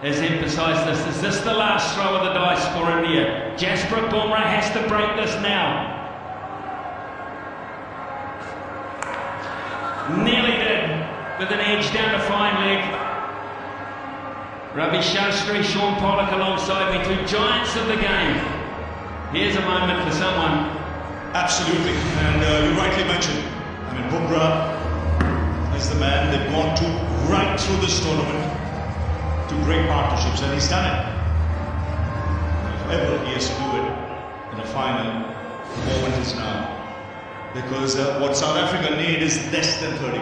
has emphasised this. Is this the last throw of the dice for India? Jasprit Bumrah has to break this now. Nearly did, with an edge down to fine leg. Ravi Shastri, Sean Pollock alongside me, two giants of the game. Here's a moment for someone. Absolutely, and you rightly mentioned, Bumrah is the man they've gone to right through this tournament to great partnerships, and he's done it. If ever he has to do it in a final, the moment is now. Because what South Africa need is less than 30.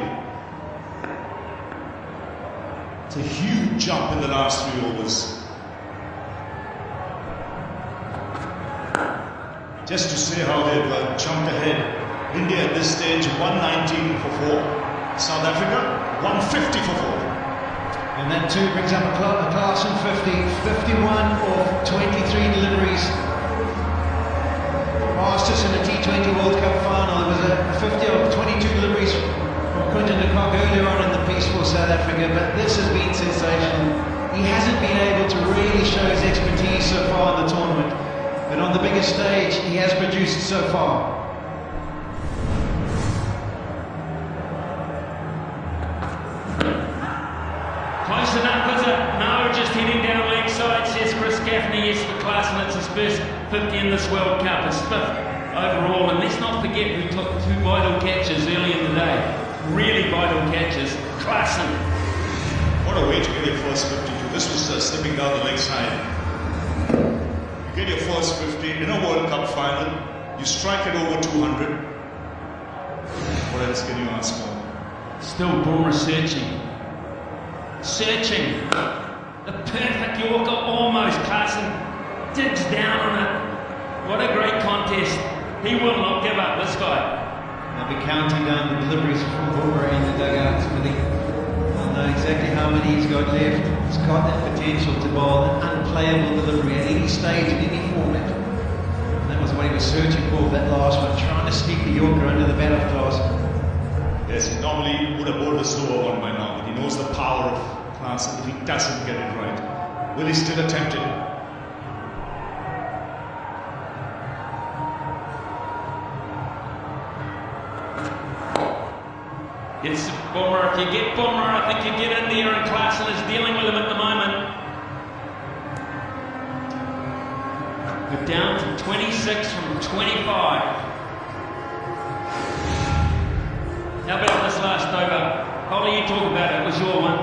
It's a huge jump in the last 3 overs. Just to say how they've jumped ahead. India at this stage 119 for 4. South Africa 150 for 4. And that too brings up a class in 51 of 23 deliveries. Fastest in a T20 World Cup final. There was a 50 of 22 deliveries from Quinton de Kock earlier on in the piece for South Africa, but this has been sensational. He hasn't been able to really show his expertise so far in the tournament, but on the biggest stage he has produced so far. Close enough, is it? No, just heading down leg side, says Chris Gaffney. Yes, for Klaasen, it's his first 50 in this World Cup, his 5th overall. And let's not forget who took 2 vital catches early in the day. Really vital catches. Klaasen. What a way to get your first 52. This was slipping down the leg side. You get your first 50 in a World Cup final. You strike it over 200. What else can you ask for? Still Bumrah searching. Searching. The perfect Yorker almost. Klaasen digs down on it. What a great contest. He will not give up, this guy. I'll be counting down the deliveries from Bumrah in the dugout. I'll know exactly how many he's got left. He's got that potential to bowl an unplayable delivery at any stage, in any format. And that was what he was searching for, that last one, trying to sneak the Yorker under the bat-off class. Yes, he normally would have bowled a slower one by now, but he knows the power of Klaasen if he doesn't get it right. Will he still attempt it? It's Bumrah. If you get Bumrah, I think you get India, and Klaasen is dealing with him at the moment. We're down to 26 from 25. How about this last over? Holly, you talk about it. It was your one.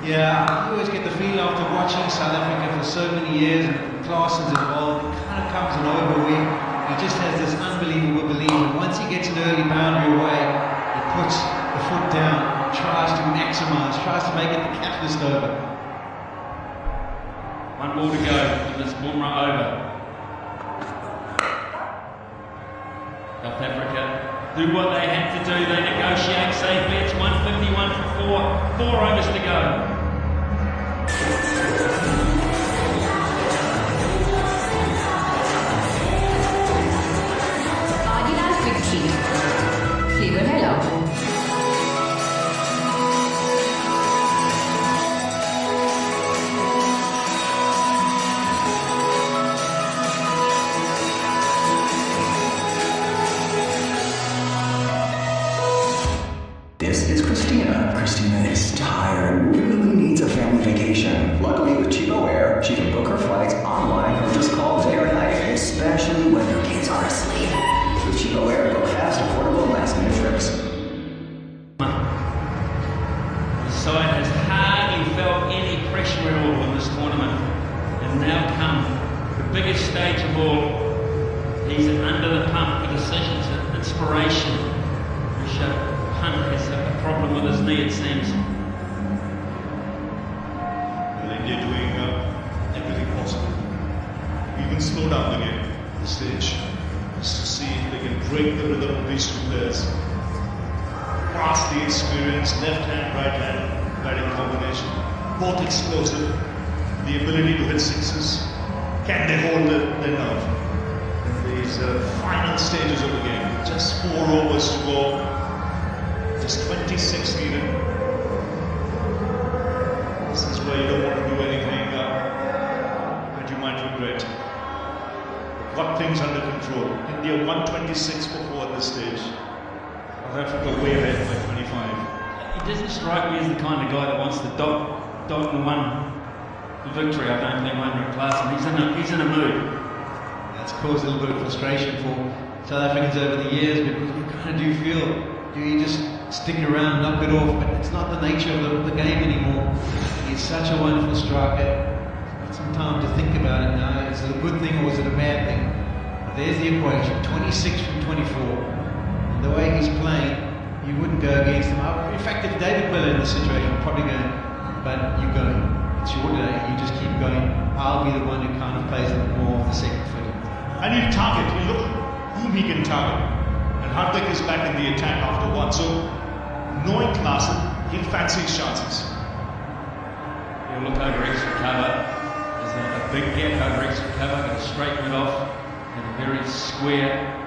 Yeah, I always get the feel after watching South Africa for so many years, and Klaasen's involved, it kind of comes an over where he just has this unbelievable belief, and once he gets an early boundary away, he puts the foot down, tries to maximise, tries to make it the catalyst over. 1 ball to go in this Bumrah over. South Africa do what they had to do. They negotiate safely. It's 151 for 4 overs to go. This is Christina. Christina is tired, really needs a family vacation. Luckily with Cheapo Air, she can book her flights online or just call day or night, especially when her kids are asleep. With Cheapo Air, book fast, affordable, last-minute trips. The side has hardly felt any pressure at all in this tournament. And now come the biggest stage of all. He's under the pump for decisions, inspiration. Rishabh Pant has a problem with his knee, it seems. Well, India doing everything possible. Even slow down the game at this stage, just to see if they can break the rhythm of these 2 players. Vastly experienced, left hand, right hand batting combination. Both explosive. The ability to hit sixes. Can they hold their nerve in these final stages of the game? Just 4 overs to go. Just 26 needed. This is where you don't want to do anything control. India 126 for 4 at this stage. South Africa way ahead by 25. He doesn't strike me as the kind of guy that wants to dot and win the victory. I don't think 100 class, and he's in a mood. That's caused a little bit of frustration for South Africans over the years, because you kind of do feel, do you just stick around, knock it off? But it's not the nature of the game anymore. He's such a wonderful striker. Got some time to think about it now. Is it a good thing or is it a bad thing? But there's the equation, 26 from 24. And the way he's playing, you wouldn't go against him. In fact, if David Miller in this situation, would probably go, but you're going. It's your day, you just keep going. I'll be the one who kind of plays a bit more of the second fiddle. And he'll target, he'll look whom he can target. And Hardik is back in the attack after 1. So, knowing Klaasen, he'll fancy his chances. He'll look over extra cover. There's a big gap over extra cover, going to straighten it off. And a very square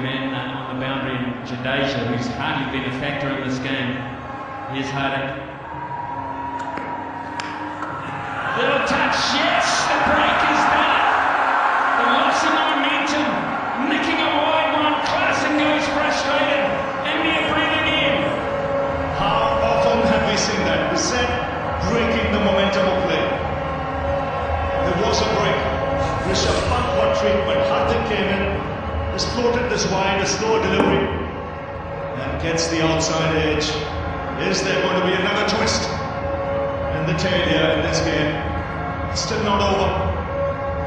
man on the boundary in Jadeja, who's hardly been a factor in this game. Here's Hardik. Little touch, yes, the break is done. The loss of momentum, nicking a wide one. Klaasen goes frustrated. India breathing in. How often have we seen that? We said breaking the momentum of play. There was a break. Rishabh Pant got treatment. Hardik came in, has floated this wide, a slower delivery, and gets the outside edge. Is there going to be another twist in the tail here in this game? Still not over.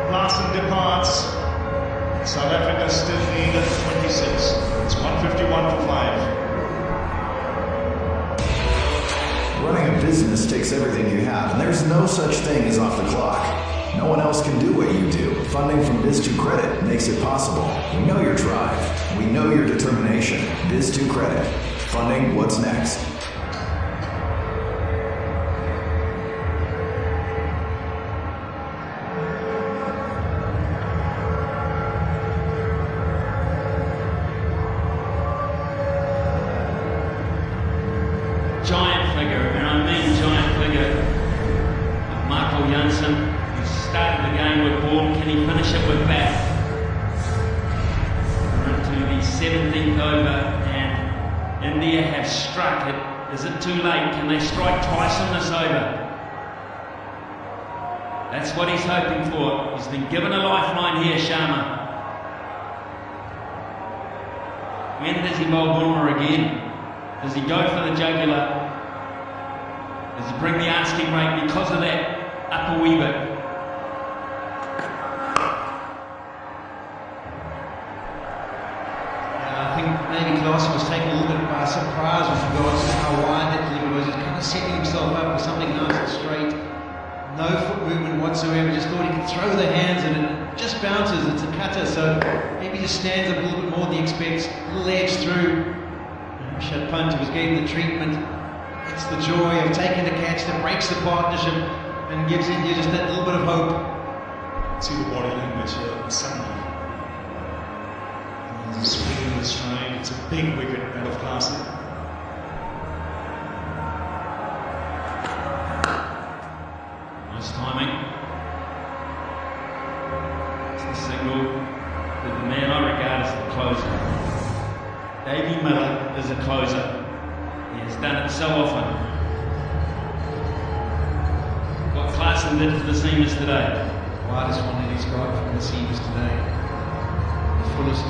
Klaasen departs. South Africa still lead at 26. It's 151 for 5. Running a business takes everything you have, and there's no such thing as off the clock. No one else can do what you do. Funding from Biz2 Credit makes it possible. We know your drive. We know your determination. Biz2 Credit. Funding what's next. Giant figure, and I mean giant figure, of Michael Janssen, who started the game with ball. Can he finish it with bat? We're into the 17th over, and India have struck it. Is it too late? Can they strike twice on this over? That's what he's hoping for. He's been given a lifeline here, Sharma. When does he bowl Bulmer again? Does he go for the jugular? Does he bring the asking rate because of that up a wee bit? I think maybe Klaasen was taken a little bit by surprise with regards to how wide that delivery was. He's kind of setting himself up with something nice and straight. No foot movement whatsoever. Just thought he could throw the hands and it just bounces. It's a cutter, so maybe just stands up a little bit more than he expects. A little edge through. Rishabh Pant was getting the treatment. It's the joy of taking the catch that breaks the partnership and gives India just that little bit of hope. See the body language here, suddenly. He's swinging the stride. It's a big wicket out of Klaasen. Nice timing. It's the signal that the man I regard as the closer. Davey Miller is a closer. He has done it so often. What Klaasen did for the seamers today. Widest one that he's got from the seamers today. The fullest.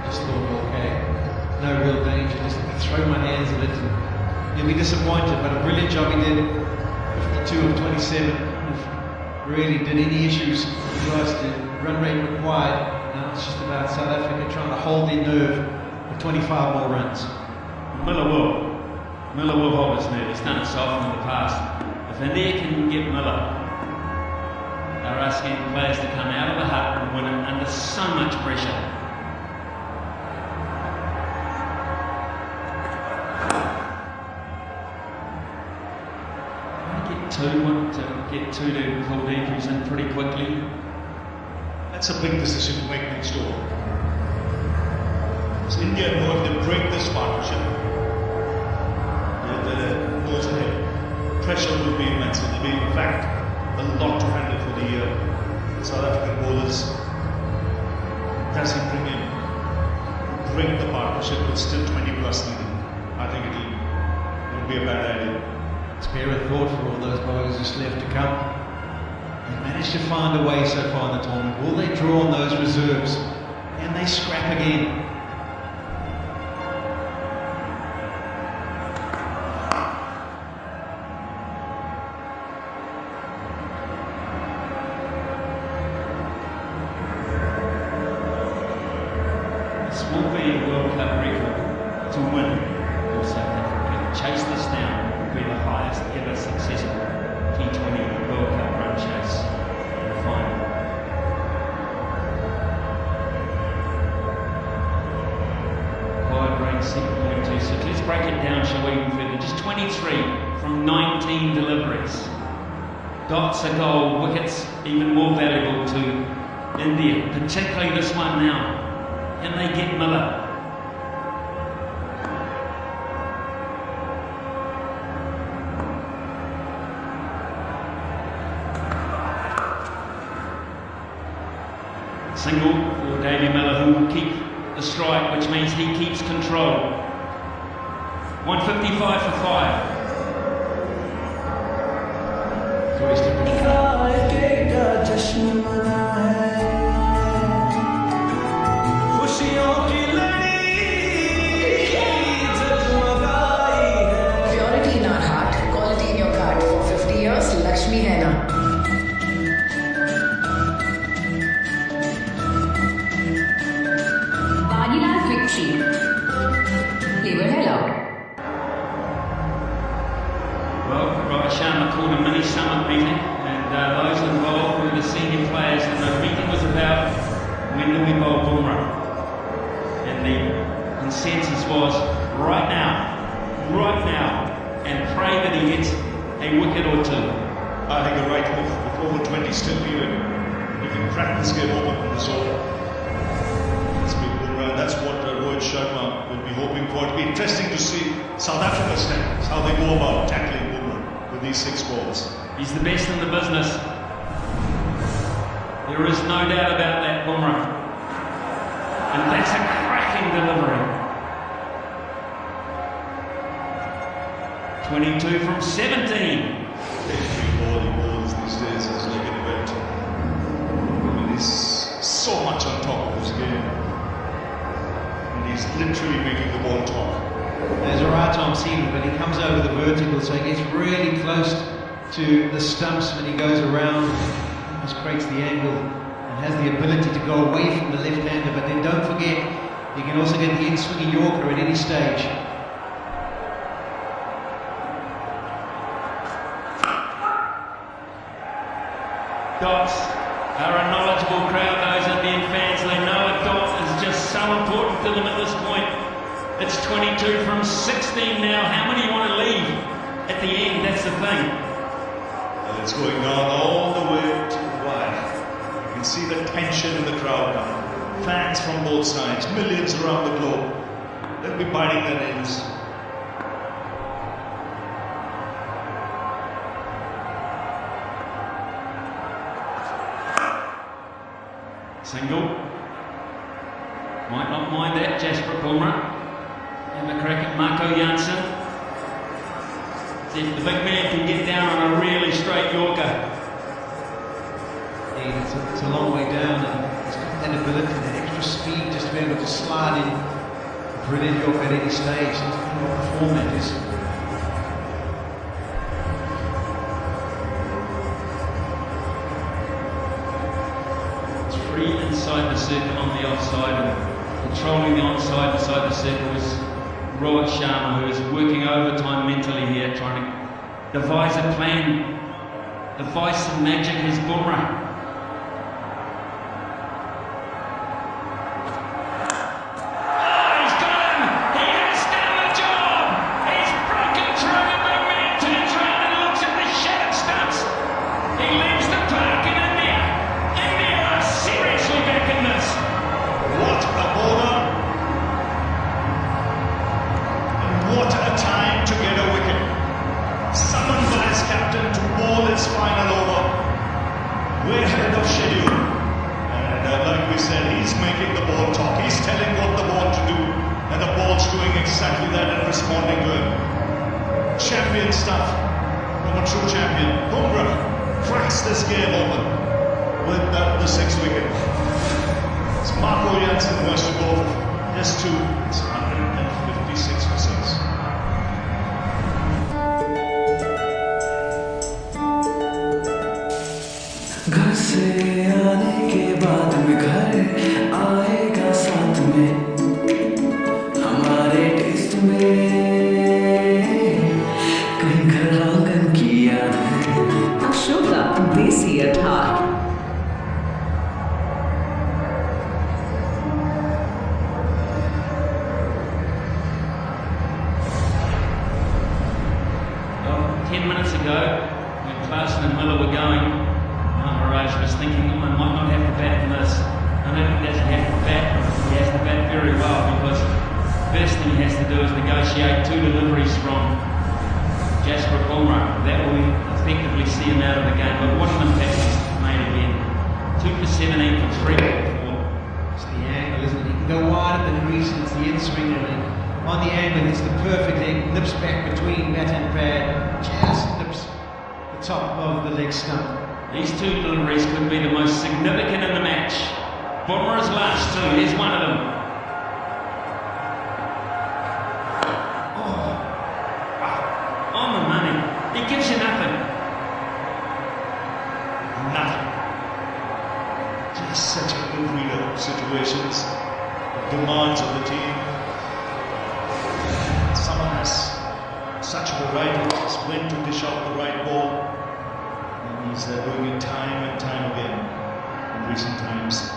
Just thought, okay, no real danger. Just throw my hands at it and you'll be disappointed. But a brilliant job he did. 52 of 27. Really did any issues with regards to run rate required. Now it's just about South Africa trying to hold their nerve. 25 more runs. Miller will hold his nerve. He's done it so often in the past. If India can get Miller, they're asking players to come out of the hut and win it under so much pressure. Want to get two to Kuldeep, who's in pretty quickly. That's a big decision to make next over. So India know if they break this partnership, the nose ahead. Pressure will be immense. It will be, in fact, a lot to handle for the South African bowlers. does he bring in? Break the partnership with still 20 plus leading. I think it'll be a bad idea. Spare a thought for all those bowlers just left to come. They've managed to find a way so far in the tournament. Will they draw on those reserves? And they scrap again. This will be a World Cup record to win for South Africa. Chase this down will be the highest ever successful T20 World Cup run chase in the final. Wide range 7.26. Let's break it down, shall we, even further? Just 23 from 19 deliveries. Dots are gold, wickets even more valuable to India, particularly this one now. Can they get Miller? Single for Davey Miller, who will keep the strike, which means he keeps control. 155 for 5. Joyce to pick it up. Purity in our heart, quality in your card. For 50 years, Lakshmi hai na. Vanilla victory. Flavor hai loud. Well, Rohit Sharma called a mini summit meeting, and those involved were the senior players, and the meeting was about when do we bowl Bumrah. And the consensus was right now, and pray that he gets a wicket or two. I think a right move with over 20 still period. You can crack this game open in this over. It's big Bumrah, and that's what Rohit Sharma will be hoping for. It'll be interesting to see South Africa's standards, how they go about tackling Bumrah with these 6 balls. He's the best in the business. There is no doubt about that, Bumrah. And that's a cracking delivery. 22 from 17. Every ball he bowls these days is like an event. I mean, he's so much on top of his game. And he's literally making the ball talk. There's a right arm seamer, but he comes over the vertical, so he gets really close to the stumps when he goes around. Just creates the angle and has the ability to go away from the left-hander. But then don't forget, you can also get the in-swinging Yorker at any stage. Dots are a knowledgeable crowd, those Indian fans. They know a dot is just so important to them at this point. It's 22 from 16 now. How many you want to leave at the end? That's the thing. And it's going down all the way to the wire. You can see the tension in the crowd now. Fans from both sides, millions around the globe. They'll be biting their nails. Single. Might not mind that, Jasper Bumrah. Have a crack at Marco Jansen. See if the big man can get down on a really straight Yorker. Yeah, it's a long way down, and he's got that ability, that extra speed, just to be able to slide in. Brilliant Yorker at any stage. That's what the format is. Inside the circle on the offside, and controlling the onside inside the circle is Rohit Sharma, who is working overtime mentally here, trying to devise a plan, devise some magic. His Bumrah. Final over. Where he's making the ball talk. He's telling what the ball to do, and the ball's doing exactly that and responding to him. Champion stuff from a true champion. Bumrah cracks this game open with the sixth wicket. It's Marco Jansen who has to go for his two. It's 156 for six. घर से आने के बाद में घर आएगा साथ में हमारे टेस्ट में कहीं घर आंगन की याद है अशोका देसी अठार Well, 10 minutes ago, when Clarkson and Miller were going, Maharaj was thinking, I might not have to bat in this. I don't think he has to bat. He has to bat very well because the first thing he has to do is negotiate two deliveries from Jasper Bumrah. That will effectively see him out of the game. But what an impact he's made again. 2 for 17 from 3 for 4. It's the angle, isn't it? He can go wide at the crease and it's the in-swing and then on the angle it's the perfect leg, nips back between bat and pad, just nips the top of the leg stump. These two deliveries could be the most significant in the match. Bumrah's last two, here's one of them. Oh, on the money. He gives you nothing. Nothing. Just such a good reader of situations, of demands of the team. Someone has such a variety, just when to dish out the right ball. And he's doing it time and time again in recent times.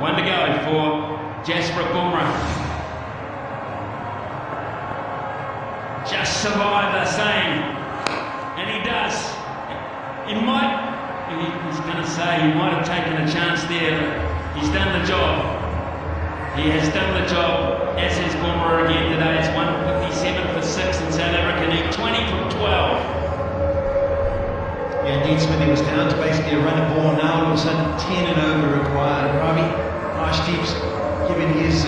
One to go for Jasper Bumrah. Just survive, they're saying. And he does. He's going to say he might have taken a chance there. He's done the job. He has done the job, as has Bumrah again today. It's 157 for 6 in South Africa. Need 20 from 12. Yeah, indeed, Smithy was down to basically a run of ball. Now all of a sudden 10 and over required. Ravi Arshdeep's giving his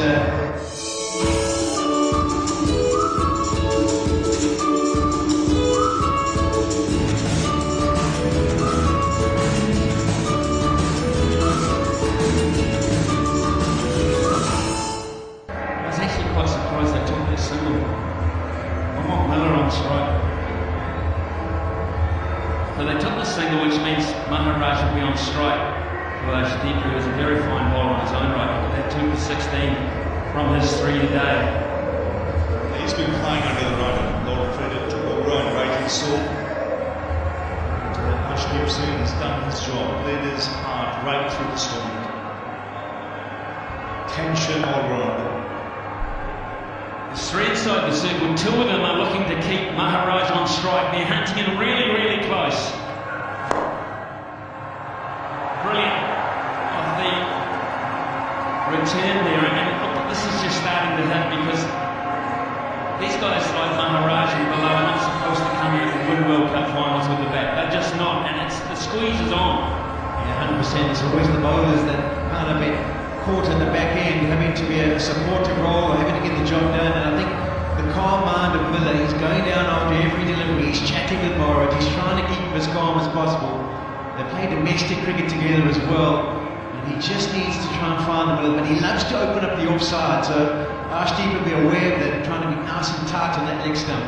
So they took the single, which means Maharaj will be on strike. Well, Arshdeep, who is a very fine bowler on his own right. Look at that 2 for 16 from his 3 today. He's been flying under the radar. A lot of credit to Bumrah, and rightly so. Arshdeep Singh has done his job, played his heart right through the storm. Tension all round. There's 3 inside the circle. 2 of them are looking to keep Maharaj on strike. They're hunting him really, really close. Brilliant of the return there. And look, this is just starting to hit because these guys like Maharaj and below are not supposed to come out and win World Cup finals with the bat. They're just not. And the squeeze is on. Yeah, 100%. It's always the bowlers that kind of get caught at the back end, having to be a supportive role or having to get the job done. And I think the calm mind of Miller, he's going down after every delivery, he's chatting with Morad, he's trying to keep him as calm as possible. They play domestic cricket together as well, and he just needs to try and find the middle, but he loves to open up the offside, so Arshdeep will be aware of that, trying to be nice and tight on that leg stump.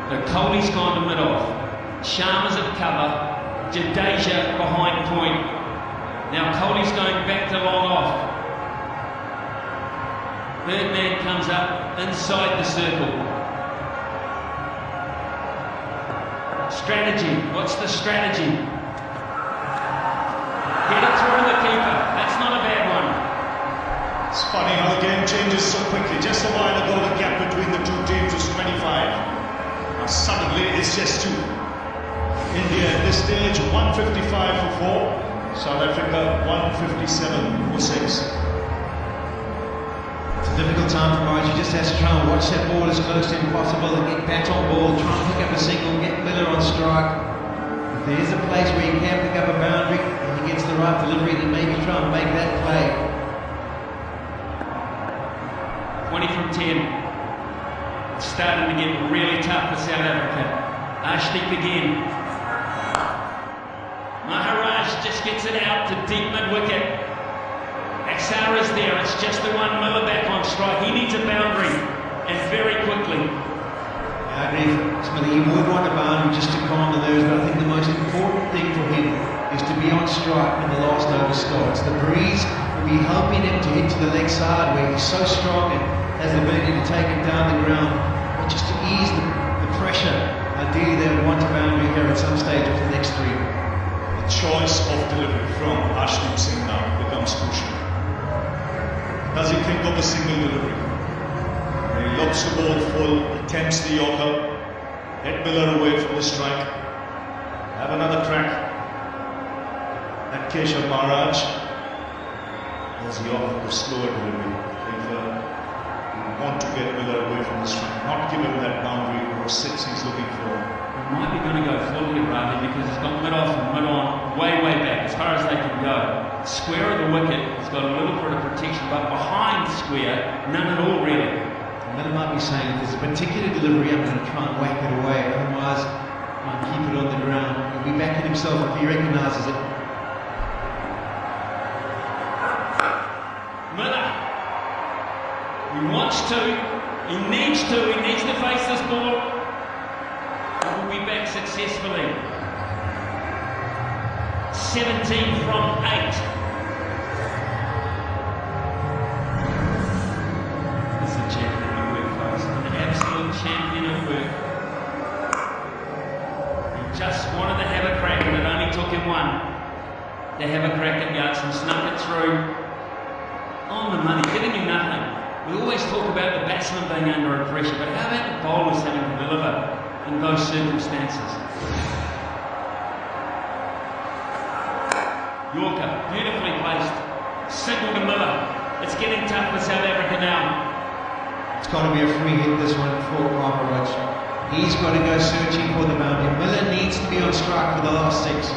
The Kohli's gone to mid-off. Sharma's at cover. Jadeja behind point. Now Kohli's going back to long off. Birdman comes up inside the circle. Strategy. What's the strategy? Get it through the keeper. That's not a bad one. It's funny how the game changes so quickly. Just a while ago, the gap between the two teams was 25. Now suddenly, it's just 2. India at this stage, 155 for 4. South Africa, 157 for 6. It's a difficult time for Morad. He just has to try and watch that ball as close to impossible and get bat on ball, try and pick up a single, get Miller on strike. if there's a place where he can pick up a boundary and he gets the right delivery, then maybe try and make that play. 20 from 10. It's starting to get really tough for South Africa. Ashdeep again. Maharaj just gets it out to deep mid-wicket. Axara's there, it's just the one. Miller back on strike. He needs a boundary, and very quickly. Yeah, I agree. Smithy, he would want a boundary just to calm the nerves, but I think the most important thing for him is to be on strike when the last over starts. The breeze will be helping him to hit to the leg side where he's so strong and has the ability to take him down the ground. But just to ease the pressure, ideally they would want a boundary here at some stage of the next three. The choice of delivery from Ashdeep Singh now becomes crucial. Does he think of a single delivery? He looks the ball full, he attempts the yorker, head Miller away from the strike. Have another crack at Keshav Maharaj. As he offers the slower delivery. We want to get Miller away from the strike, not give him that boundary or six he's looking for. He might be going to go full here, Ravi, because he's got mid-off and mid-on way back, as far as they can go. Square of the wicket, he's got a little bit of protection, but behind square, none at all really. Miller might be saying, if there's a particular delivery, I'm going to try and whack it away, otherwise I'll keep it on the ground. He'll be backing himself if he recognises it. Miller, he wants to, he needs to face this ball. He will be back successfully. 17 from 8. This is a champion of work, folks. An absolute champion of work. He just wanted to have a crack, and it only took him one to have a crack at Yates and snuck it through on the money, giving you nothing. We always talk about the batsman being under pressure, but how about the bowlers having to deliver in those circumstances? Yorker, beautifully placed. Signal to Miller. It's getting tough for South Africa now. It's got to be a free hit, this one, for Maharaj. He's got to go searching for the boundary. Miller needs to be on strike for the last six.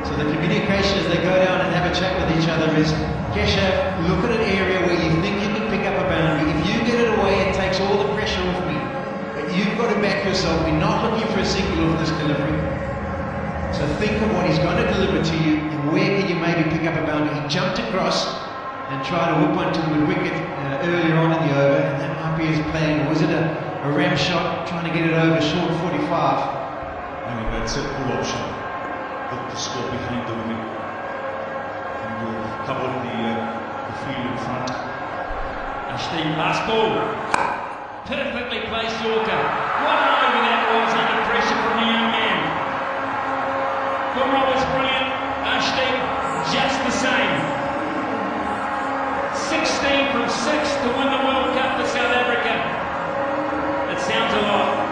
So the communication as they go down and have a chat with each other is, Keshav, look at an area where you think you can pick up a boundary. If you get it away, it takes all the pressure off me. But you've got to back yourself. We're not looking for a single off this delivery. So think of what he's going to deliver to you and where can you maybe pick up a boundary. He jumped across and tried to whip one to the mid-wicket earlier on in the over, and that might be his plan. Or was it a ram shot trying to get it over short 45? I mean, that's a good option. Put the score behind the wicket. And you'll cover the field in front. Ashdeep, last ball. Perfectly placed Yorker. What an over that was under pressure from the young man. Bumrah was brilliant. Ashdeep, just the same. 16 from 6 to win the World Cup for South Africa. It sounds a lot.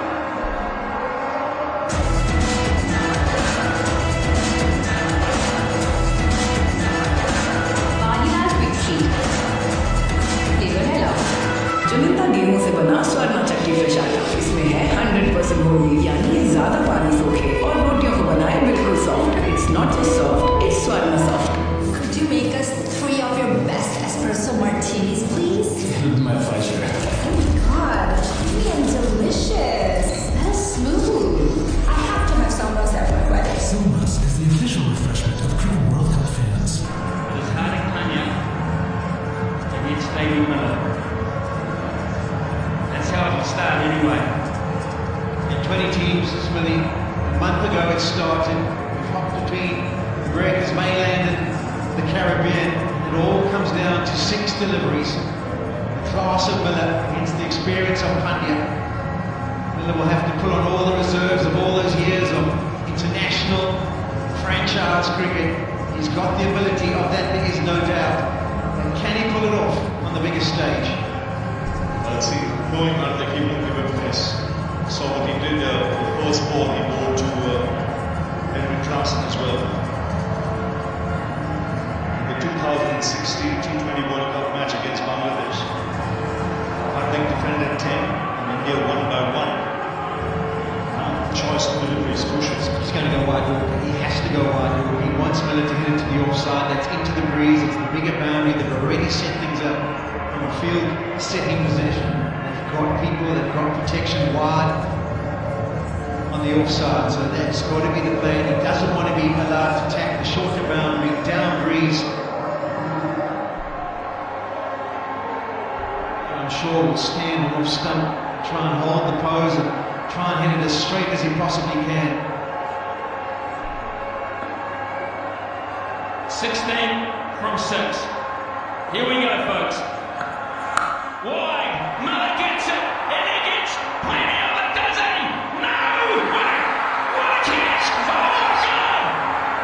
चुनिंदा गेहूं से बना स्वर्ण चक्की fresh आटा इसमें है 100% whole wheat यानी ये ज्यादा पानी सोखे और रोटियों को बनाए बिल्कुल soft it's not just soft it's स्वर्ण soft Could you make us 3 of your best espresso martinis, please? With my pleasure. Oh my god, creamy and delicious. That is smooth. I have to have some rosé for my wedding. Somas is the official refreshment of Cricket World Cup fans. It is Hardik Pandya against David Miller. That's how it will start anyway. In 20 teams, Smithy, a month ago it started. We've hopped between America's mainland and the Caribbean. It all comes down to 6 deliveries. The class of Miller against the experience of Pandya. Miller will have to pull on all the reserves of all those years of international franchise cricket. He's got the ability of that, there is no doubt. And can he pull it off on the biggest stage? Let's see, knowing Hardik, he won't give him this. So what he did, the first ball he bowled to Henry Clarkson as well. In the 2016 T20 World Cup match against Bangladesh, Hardik defended 10 and India won by 1. Now choice of delivery is crucial. He's going to go wide, Walker. He has to go wide, Walker. He wants Miller to hit it to the offside. That's into the breeze. It's the bigger boundary. They've already set things up from a field setting possession. They've got people, they've got protection wide on the offside. So that's got to be the plan. He doesn't want to be allowed to attack the shorter boundary, down breeze. I'm sure will stand off stump, try and hold the pose and try and hit it as straight as he possibly can. 16 from 6. Here we go, folks. Wide. Miller gets it, and he gets plenty of it, does he? No! What a catch! Oh, God!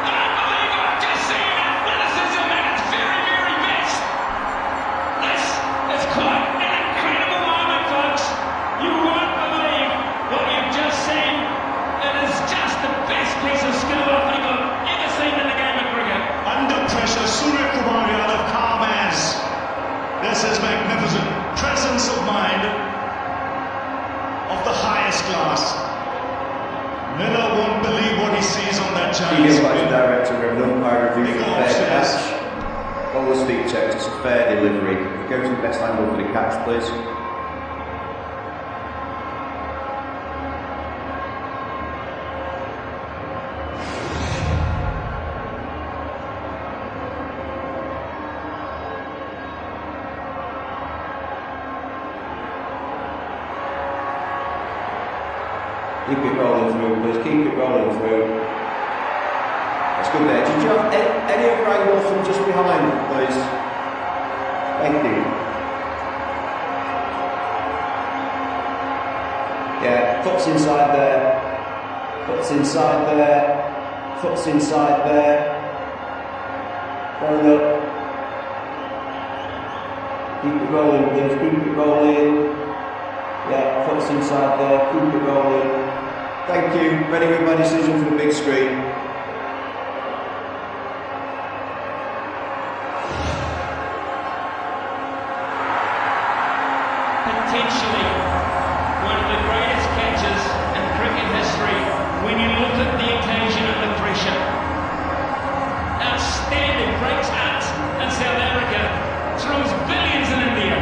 Unbelievable! I've just seen athleticism at its very, very best. This is quite an incredible moment, folks. You won't believe what you've just seen. It is just the best piece of skill I think I've ever seen in the game of cricket. Under pressure, Surya Kumar Yadav calm as. This is magnificent. Presence of mind of the highest class. Miller won't believe what he sees on that giant He screen. gets back to director of an umpire review Big for the fair upstairs. catch. All the speed checks, it's a fair delivery. Go to the best angle for the catch, please. Keep it rolling through, please. Keep it rolling through. That's good there. Did you have any other angles from just behind, please? Thank you. Yeah, foot's inside there. Foot's inside there. Foot's inside there. Roll up. Keep it rolling, please. Keep it rolling. Yeah, foot's inside there. Keep it rolling. Thank you. Ready with my decision for the big screen. Potentially one of the greatest catches in cricket history when you look at the occasion under pressure. Outstanding, breaks out in South Africa, throws billions in India.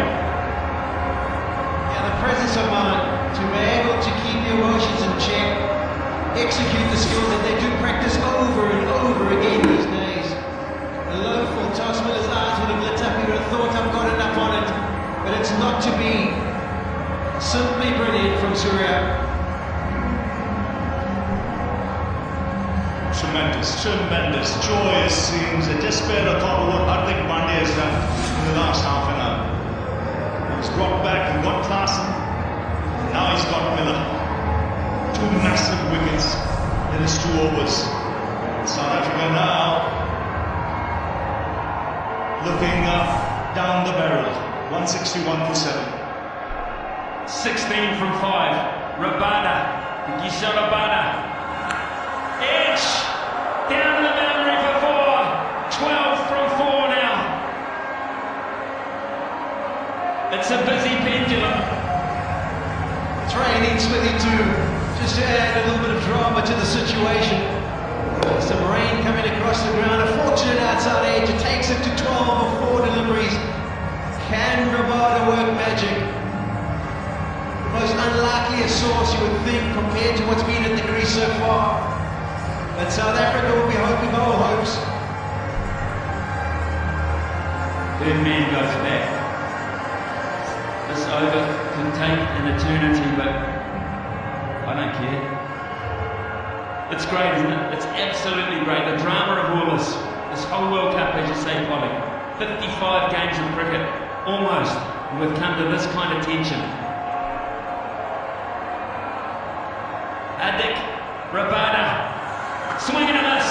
Yeah, the presence of mind to be able to keep your emotions in check, execute the skills that they do practice over and over again these days. The low full toss, Miller's eyes would have lit up. He would have thought, I've got enough on it, but it's not to be. Simply brilliant from Surya. Tremendous, tremendous, joyous scenes. I just spare a thought of what Hardik Pandya has done in the last half an hour. He's brought back and got Klaasen. Now he's got Miller. 2 massive wickets in his 2 overs. South Africa now looking down the barrel. 161 for 7. 16 from 5. Rabada. Gisha Rabada. Edge. Down the boundary for 4. 12 from 4 now. It's a busy pendulum. Training Smithy too, just to add a little bit of drama to the situation. Some rain coming across the ground, a fortunate outside edge, it takes it to 12 of 4 deliveries. Can Rabada work magic? The most unlikeliest source you would think compared to what's been at the crease so far. But South Africa will be hoping all hopes. Third man goes back. This over could take an eternity, but I don't care. It's great, isn't it? It's absolutely great. The drama of all this whole World Cup, as you say, Polly. 55 games of cricket, almost, and we've come to this kind of tension. Hardik Rabada, swing and a miss.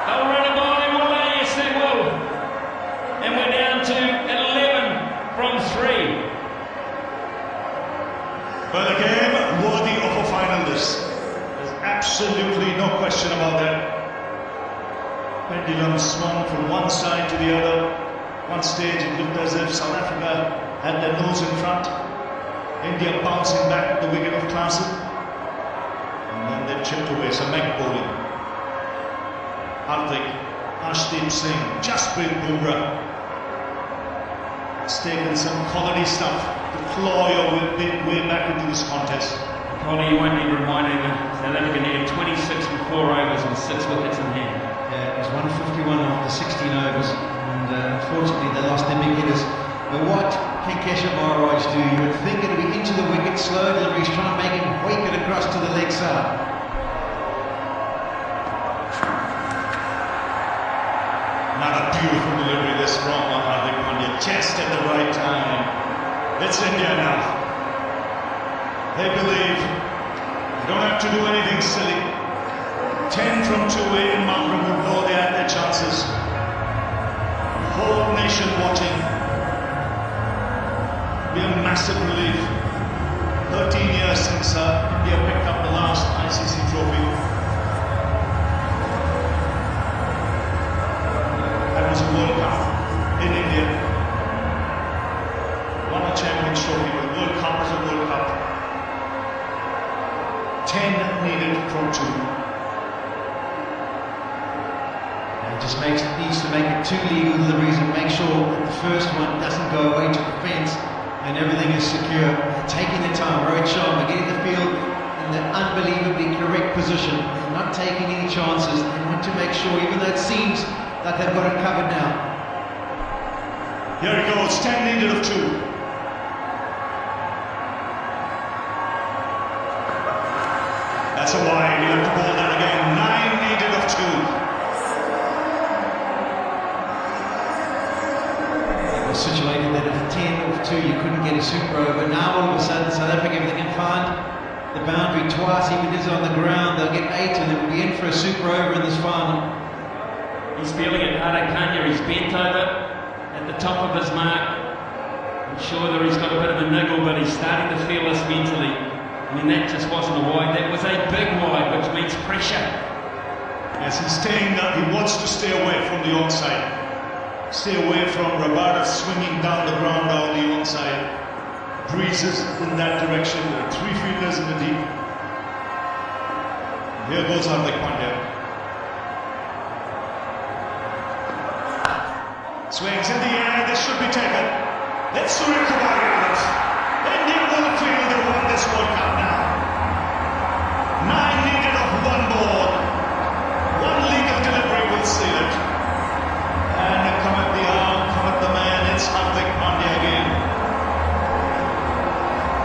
They'll run a bowling, will they? Yes, they will. And we're down to 11 from 3. Well, a game worthy of a final this. There's absolutely no question about that. Pendulum swung from one side to the other. One stage it looked as if South Africa had their nose in front. India bouncing back at the wicket of Klaasen. And then they've chipped away. So Meg bowling. Hardik, Arshdeep Singh, Jasprit Bumrah. It's taken some quality stuff to claw your way back into this contest. Polly, you won't need reminding South Africa needed 26 with 4 overs and 6 wickets in hand. Yeah, it was 151 after 16 overs, and unfortunately they lost their big hitters. But what can Keshav Maharaj do? You would think it would be into the wicket, slow deliveries, try and make him wake it across to the leg side. Another beautiful delivery this from Hardik Pandya, just at the right time. It's India now. They believe they don't have to do anything silly. 10 from 2 in Markram would know they had their chances. The whole nation watching. Be a massive relief. 13 years since India picked up the last ICC trophy. That was a World Cup in India. Won a Champions Trophy, but World Cup was a World Cup. 10 needed from 2. And just needs to make it 2 legal deliveries and make sure that the first one doesn't go away to the fence and everything is secure. They're taking their time. Rohit Sharma getting the field in the unbelievably correct position. They're not taking any chances. They want to make sure, even though it seems like they've got it covered now. Here it goes, 10 needed of 2. That's a wide, you have to ball that again. 9 needed of 2. It was situated that at 10 of 2 you couldn't get a super over. Now all of a sudden South Africa, if they can find the boundary twice, even if it's on the ground, they'll get 8 and they'll be in for a super over in this final. He's feeling it, Adekanya. He's bent over at the top of his mark. I'm sure that he's got a bit of a niggle, but he's starting to feel this mentally. I mean, that just wasn't a wide, that was a big wide, which means pressure. Yes, he's staying up, he wants to stay away from the onside. Stay away from Rabada swinging down the ground down the onside. Breezes in that direction, there are 3 fielders in the deep. Here goes Hardik Pandya. Swings in the air, this should be taken. Let's Surya Kumar get it. India will feel they won this World Cup now. 9 needed of 1 ball. 1 legal delivery will seal it. And come at the arm, come at the man, it's Hardik Pandya again.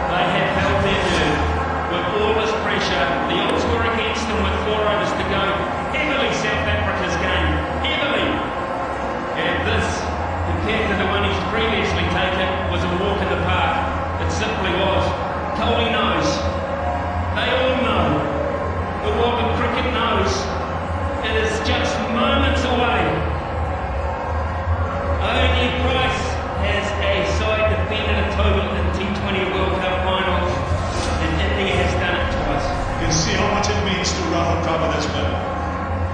They had held their nerve with all this pressure. The odds were against them with 4 overs to go. Heavily South Africa's game, heavily. And this, compared to the one he's previously taken, was a walk in the park. It simply was. Kohli knows. They all know. The world of cricket knows. It is just moments away. Only Price has a side defended a total in T20 World Cup finals, and India has done it twice. You can see how much it means to Rahul Dravid as well.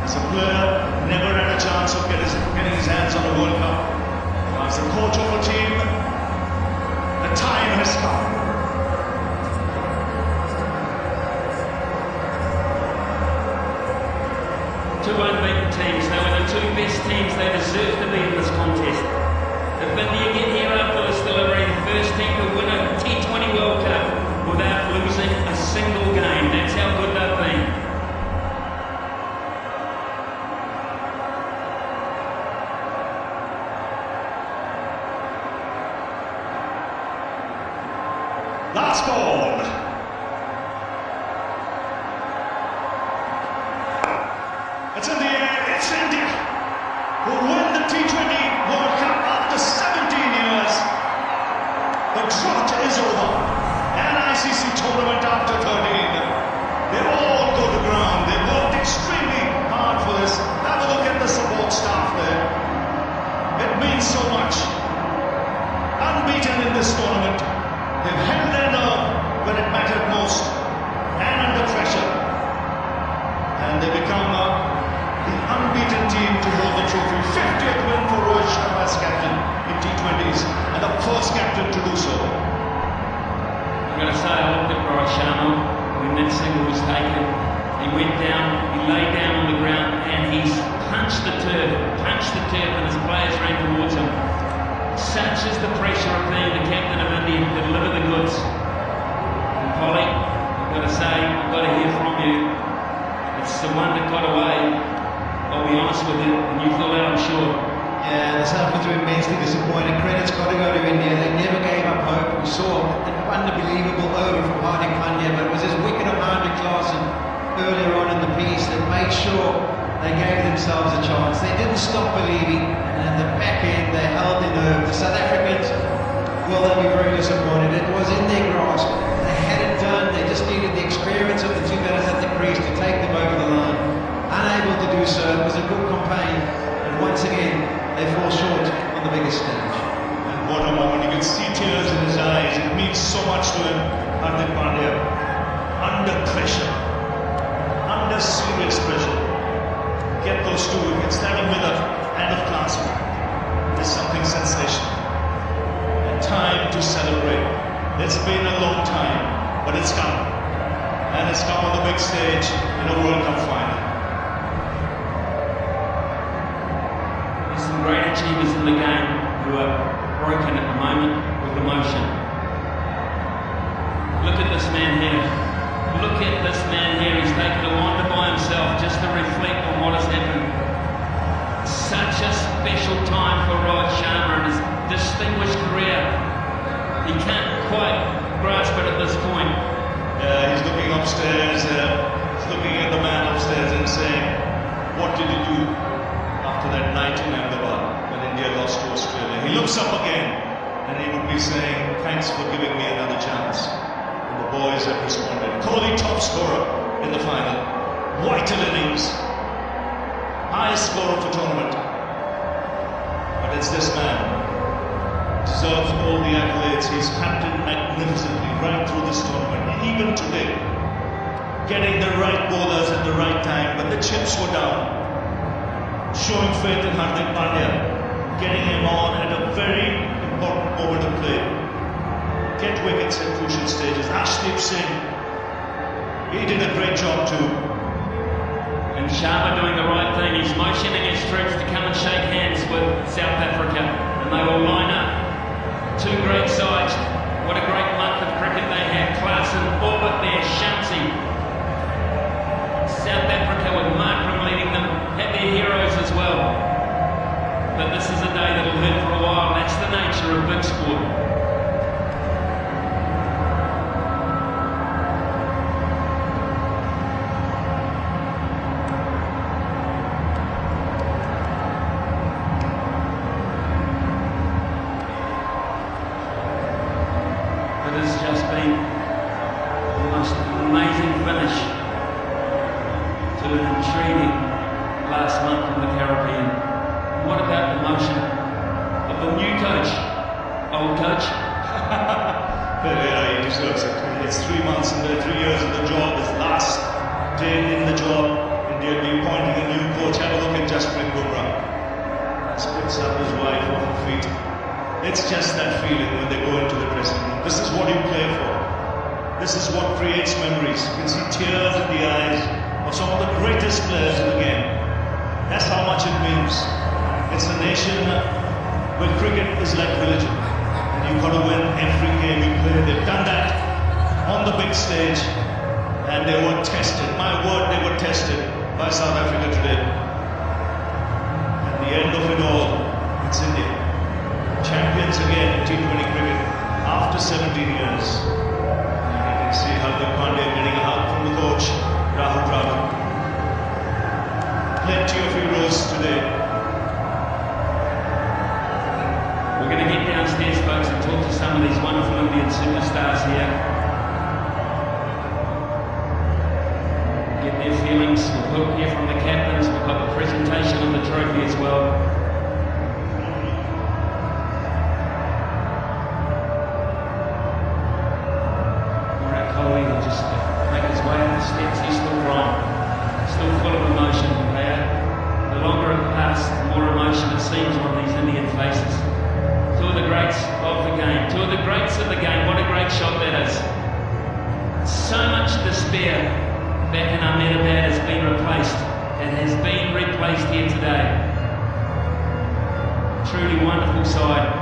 As a player, never had a chance of getting his hands on a World Cup. As the coach of a team, the time has come. Two unbeaten teams. They were the 2 best teams. They deserve to be in this contest. If India get here after this delivery, the first team to win a T20 World Cup without losing a single game. That's how good they've been. Last ball. It's in the air, it's India who win the T20 World Cup after 17 years. The drought is over. An ICC tournament after 13. They all go to ground. They worked extremely hard for this. Have a look at the support staff there. It means so much. Unbeaten in this tournament. They've held their nerve when it mattered most and under pressure. And they become the unbeaten team to hold the trophy. 50th win for Rohit Sharma as captain in T20s and the first captain to do so. I'm going to say I looked at Rohit Sharma when that single was taken. He went down, he lay down on the ground, and he's punched the turf, and his players ran towards him. Such is the pressure of being the captain of India to deliver the goods. And Polly, I've got to say, I've got to hear from you. It's the one that got away. I'll be honest with you, and you feel that, I'm sure. Yeah, the South Africans were immensely disappointed. Credit's got to go to India. They never gave up hope. We saw an unbelievable over from Hardik Pandya, but it was his wicket of Hardik Klaasen earlier on in the piece that made sure they gave themselves a chance. They didn't stop believing, and at the back end they held their nerve. The South Africans, well, they'll be very disappointed. It was in their grasp. They had it done. They just needed the experience of the two batters at the crease to take them over the line. Unable to do so. It was a good campaign, and once again they fall short on the biggest stage. And what a moment. You can see tears in his eyes. It means so much to him, Hardik Pandya. Under pressure. Under serious pressure. Get those 2 wickets. That a Miller and of Klaasen is something sensational. And time to celebrate. It's been a long time, but it's come. And it's come on the big stage in a World Cup final. There's some great achievers in the game who are broken at the moment with emotion. Look at this man here. Look at this man here. He's taken a wander by himself just to reflect on what has happened. Such a special time for Rohit Sharma and his distinguished career. He can't quite grasp it at this point. He's looking upstairs. He's looking at the man upstairs and saying, what did you do after that night in Ahmedabad when India lost to Australia? He looks up again and he would be saying, thanks for giving me another chance. And the boys have responded. Kohli top scorer in the final. Vital innings. Highest scorer for tournament. But it's this man. Deserves all the accolades. He's captained magnificently right through this tournament. Even today. Getting the right bowlers at the right time. But the chips were down. Showing faith in Hardik Pandya. Getting him on at a very important moment of play. Get wickets at crucial stages. Ashdeep Singh, he did a great job too. And Sharma doing the right thing. He's motioning his troops to come and shake hands with South Africa, and they will line up. 2 great sides. What a great month of cricket they had. Klaasen, Orbit there, Shamsi. South Africa with Markram leading them, had their heroes as well. But this is a day that will hurt for a while. That's the nature of big sport. It has just been the most amazing finish to an intriguing last month in the Caribbean. What about the motion of the new coach, old coach? Yeah, he deserves it. It's 3 months and 3 years in the job. His last day in the job, India will be appointing a new coach. Have a look at Jasprit Bumrah. That's picks up his wife off her feet. It's just that feeling when they go into the dressing room. This is what you play for. This is what creates memories. You can see tears in the eyes of some of the greatest players in the game. That's how much it means. It's a nation where cricket is like religion. And you've got to win every game you play. They've done that on the big stage. And they were tested. My word, they were tested by South Africa today. At the end of it all, it's India. Champions again in T20 cricket after 17 years. And you can see Hardik Pandya getting a hug from the coach, Rahul Dravid. Plenty of heroes today. We're going to get downstairs, folks, and talk to some of these wonderful Indian superstars here. Get their feelings. We'll hear from the captains. We've got the presentation of the trophy as well. Kohli will just make his way up the steps. He's still crying, still full of emotion. The longer it passes, the more emotion it seems on these Indian faces. 2 of the greats of the game, 2 of the greats of the game. What a great shot that is. So much despair back in Ahmedabad has been replaced. It has been replaced here today. Truly wonderful side.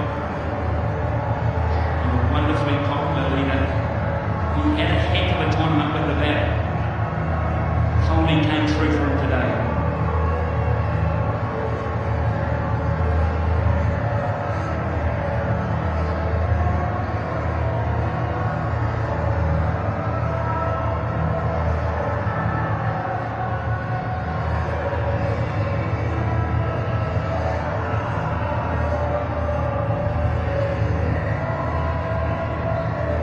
And a wonderfully popular leader. He had a heck of a tournament with the bat. Kohli came through for him today.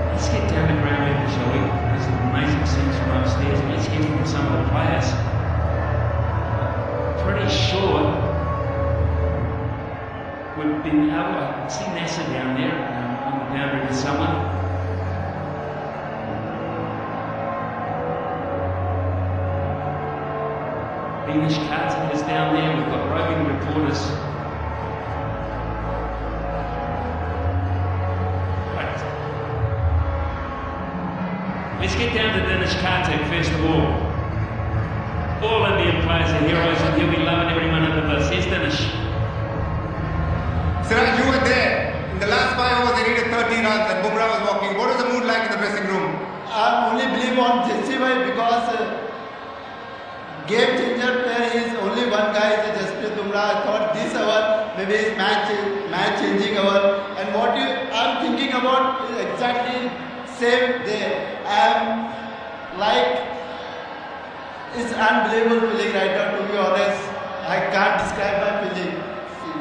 Let's get down to ground level, shall we? There's some amazing scenes from upstairs. Let's hear from some of the players. Pretty sure we've been able to see NASA down there on the boundary with someone. Beamish Carter is down there. We've got roving reporters. Let's get down to Dinesh Karthik first of all. All Indian players are heroes and he'll be loving every minute of this. Here's Dinesh. Siraj, you were there. In the last 5 overs, they needed 30 runs and Bumrah was walking. What was the mood like in the dressing room? I only believe on Jasprit because game changer player is only one guy, is Jasprit Bumrah. I thought this hour maybe is match changing hour. And what I'm thinking about is exactly same there. I'm like, it's unbelievable feeling right now, to be honest. I can't describe my feeling.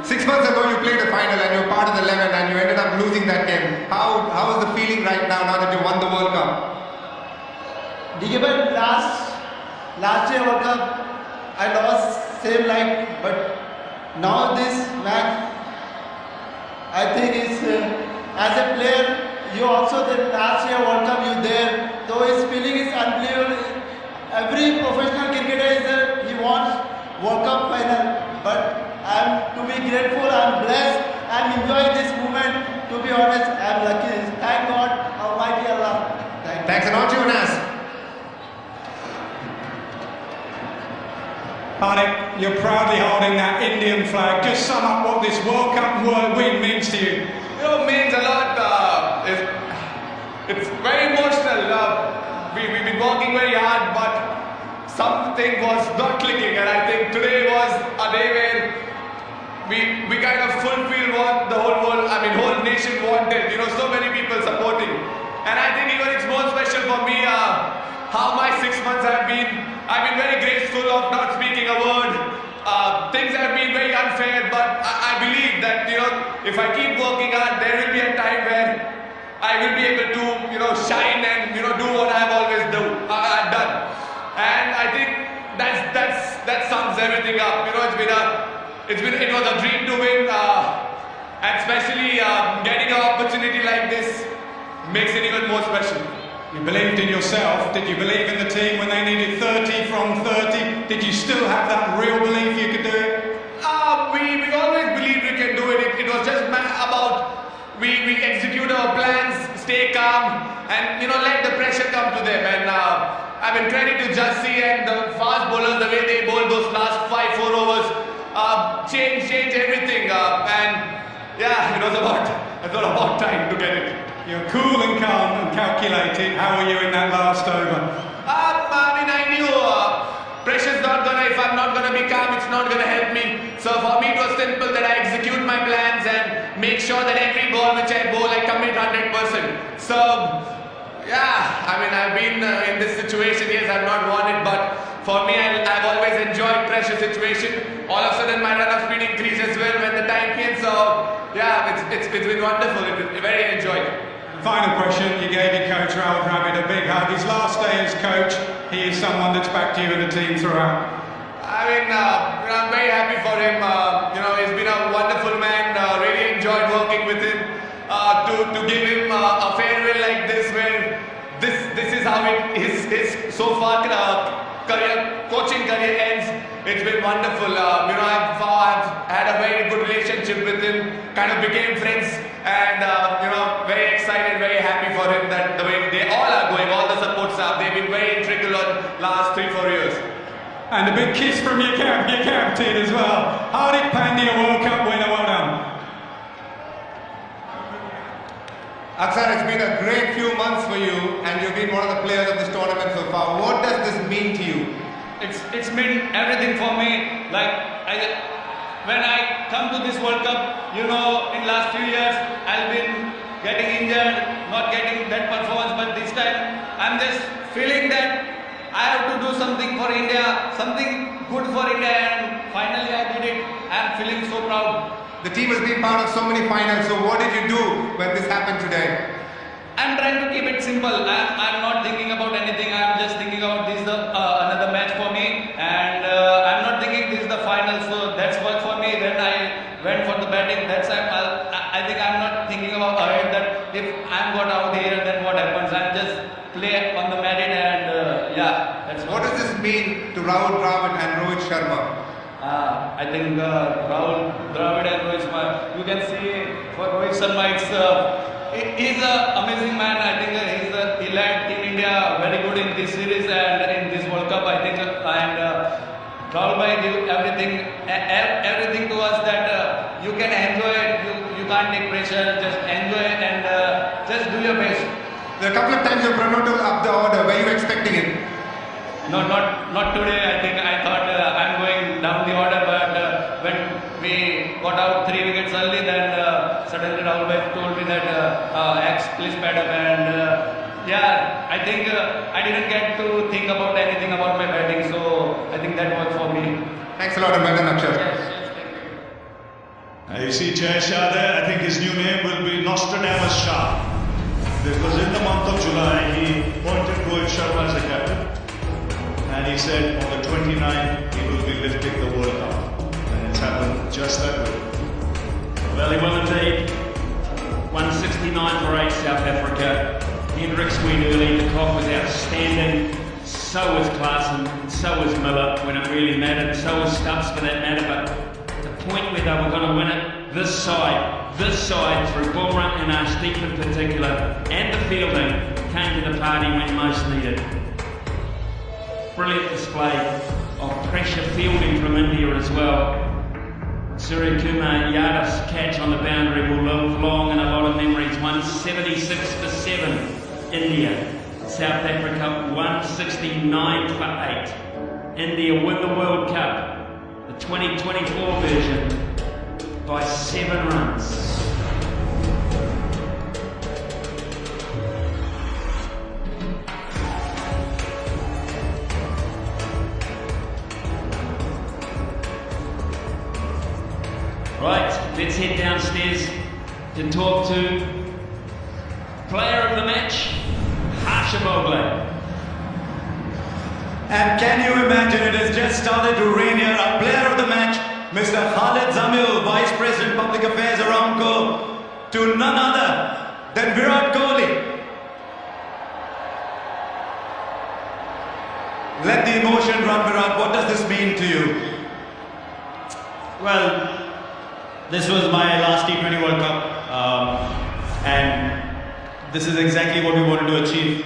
6 months ago, you played the final and you were part of the 11 and you ended up losing that game. How is the feeling right now that you won the World Cup? Given last year World Cup, I lost same like, but now this match, I think it's as a player. You also the last year World Cup you there, so his feeling is unbelievable. Every professional cricketer is he wants World Cup final, but I'm to be grateful, I'm blessed, I'm enjoying this moment. To be honest, I'm lucky. Thank God, Almighty Allah. Thanks, and on to you, Nas. Hardik, you're proudly holding that Indian flag. Just sum up what this World Cup win means to you. It means a lot. It's very emotional. We've been working very hard, but something was not clicking, and I think today was a day where we kind of fulfilled what the whole world, whole nation wanted. So many people supporting, and I think even it's more special for me how my 6 months have been. I've been very graceful of not speaking a word. Things have been very unfair, but I believe that if I keep working hard, there will be a time where I will be able to shine and do what I've always done. And I think that sums everything up. It was a dream to win, and especially getting an opportunity like this makes it even more special. You believed in yourself. Did you believe in the team when they needed 30 from 30? Did you still have that real belief you could do it? We always believed we can do it. It was just about we execute our plans, stay calm, and let the pressure come to them. And credit to Jassi and the fast bowlers, the way they bowled those last 5-4 overs, change everything. And yeah, it was about time to get it. You're cool and calm and calculated. How were you in that last over? I knew pressure's not gonna, if I'm not gonna be calm, it's not gonna help me. So for me it was simple that I execute my plans and make sure that every ball which I bowl, I commit 100%. So yeah, I've been in this situation. Yes, I've not won it, but for me, I've always enjoyed pressure situation. All of a sudden, my run-up speed increased as well when the time came. So yeah, it's been wonderful. Very enjoyed. Final question, you gave your coach Rahul Dravid a big hug. His last day as coach, he is someone that's backed you and the team throughout. I'm very happy for him. He's been a wonderful man. Really enjoyed working with him. To give him a farewell like this, where this is how his so far coaching career ends. It's been wonderful. I've had a very good relationship with him. Kind of became friends, and very excited, very happy for him that the way they all are going, all the support staff, they've been very integral on last 3-4 years. And a big kiss from your captain as well. How did Pandya World Cup winner? Well done. Aksar, it's been a great few months for you and you've been one of the players of this tournament so far. What does this mean to you? It's meant everything for me. Like, when I come to this World Cup, you know, in last few years, I've been getting injured, not getting that performance, but this time, I'm just feeling that I have to do something for India, something good for India, and finally I did it. I'm feeling so proud. The team has been part of so many finals, so what did you do when this happened today? I'm trying to keep it simple. I'm not thinking about anything. I'm just thinking about this is another match for me, and I'm not thinking this is the final. So that's what for me. Then I went for the batting. That's I think I'm not thinking about ahead that if I'm got out here, then what happens? I'm just play on the merit, and yeah, that's what does this mean to Rahul Dravid and Rohit Sharma? I think Rahul Dravid and Rohit Sharma, you can see for Rohit Sharma, he's an amazing man. I think he led Team India very good in this series and in this World Cup, I think. And Rahul bhai give everything to us that you can enjoy it. You can't take pressure. Just enjoy it and just do your best. There are a couple of times you promoted up the order. Were you expecting it? No, not today. I think I thought I'm going down the order, but when we got out 3 wickets early, then suddenly Rahul bhai told me that X, please pad up, and yeah, I think I didn't get to think about anything about my batting, so I think that worked for me. Thanks a lot, and well done, Akshar. Yes, thank you. You see Jay Shah there, I think his new name will be Nostradamus Shah. Because in the month of July, he appointed Rohit Sharma as a captain. And he said on the 29th, he will be lifting the World Cup. And it's happened just that way. Well, he will indeed. 169 for 8 South Africa. Hendricks went early, the cock was outstanding. So was Klaasen, so was Miller when it really mattered. So was Stubbs for that matter. But the point where they were going to win it, this side through Bumrah and Arshdeep in particular, and the fielding, came to the party when most needed. Brilliant display of pressure fielding from India as well. Suryakumar Yadav's catch on the boundary will live long in a lot of memories. 176 for 7, India. South Africa 169 for 8. India win the World Cup, the 2024 version, by 7 runs. Right, let's head downstairs to talk to player of the match, Harsha Bhogle. And can you imagine, it has just started to rain here. Our player of the match, Mr. Khalid Zamil, Vice President Public Affairs Aramco, to none other than Virat Kohli. Let the emotion run, Virat. What does this mean to you? Well, this was my last T20 World Cup, and this is exactly what we wanted to achieve.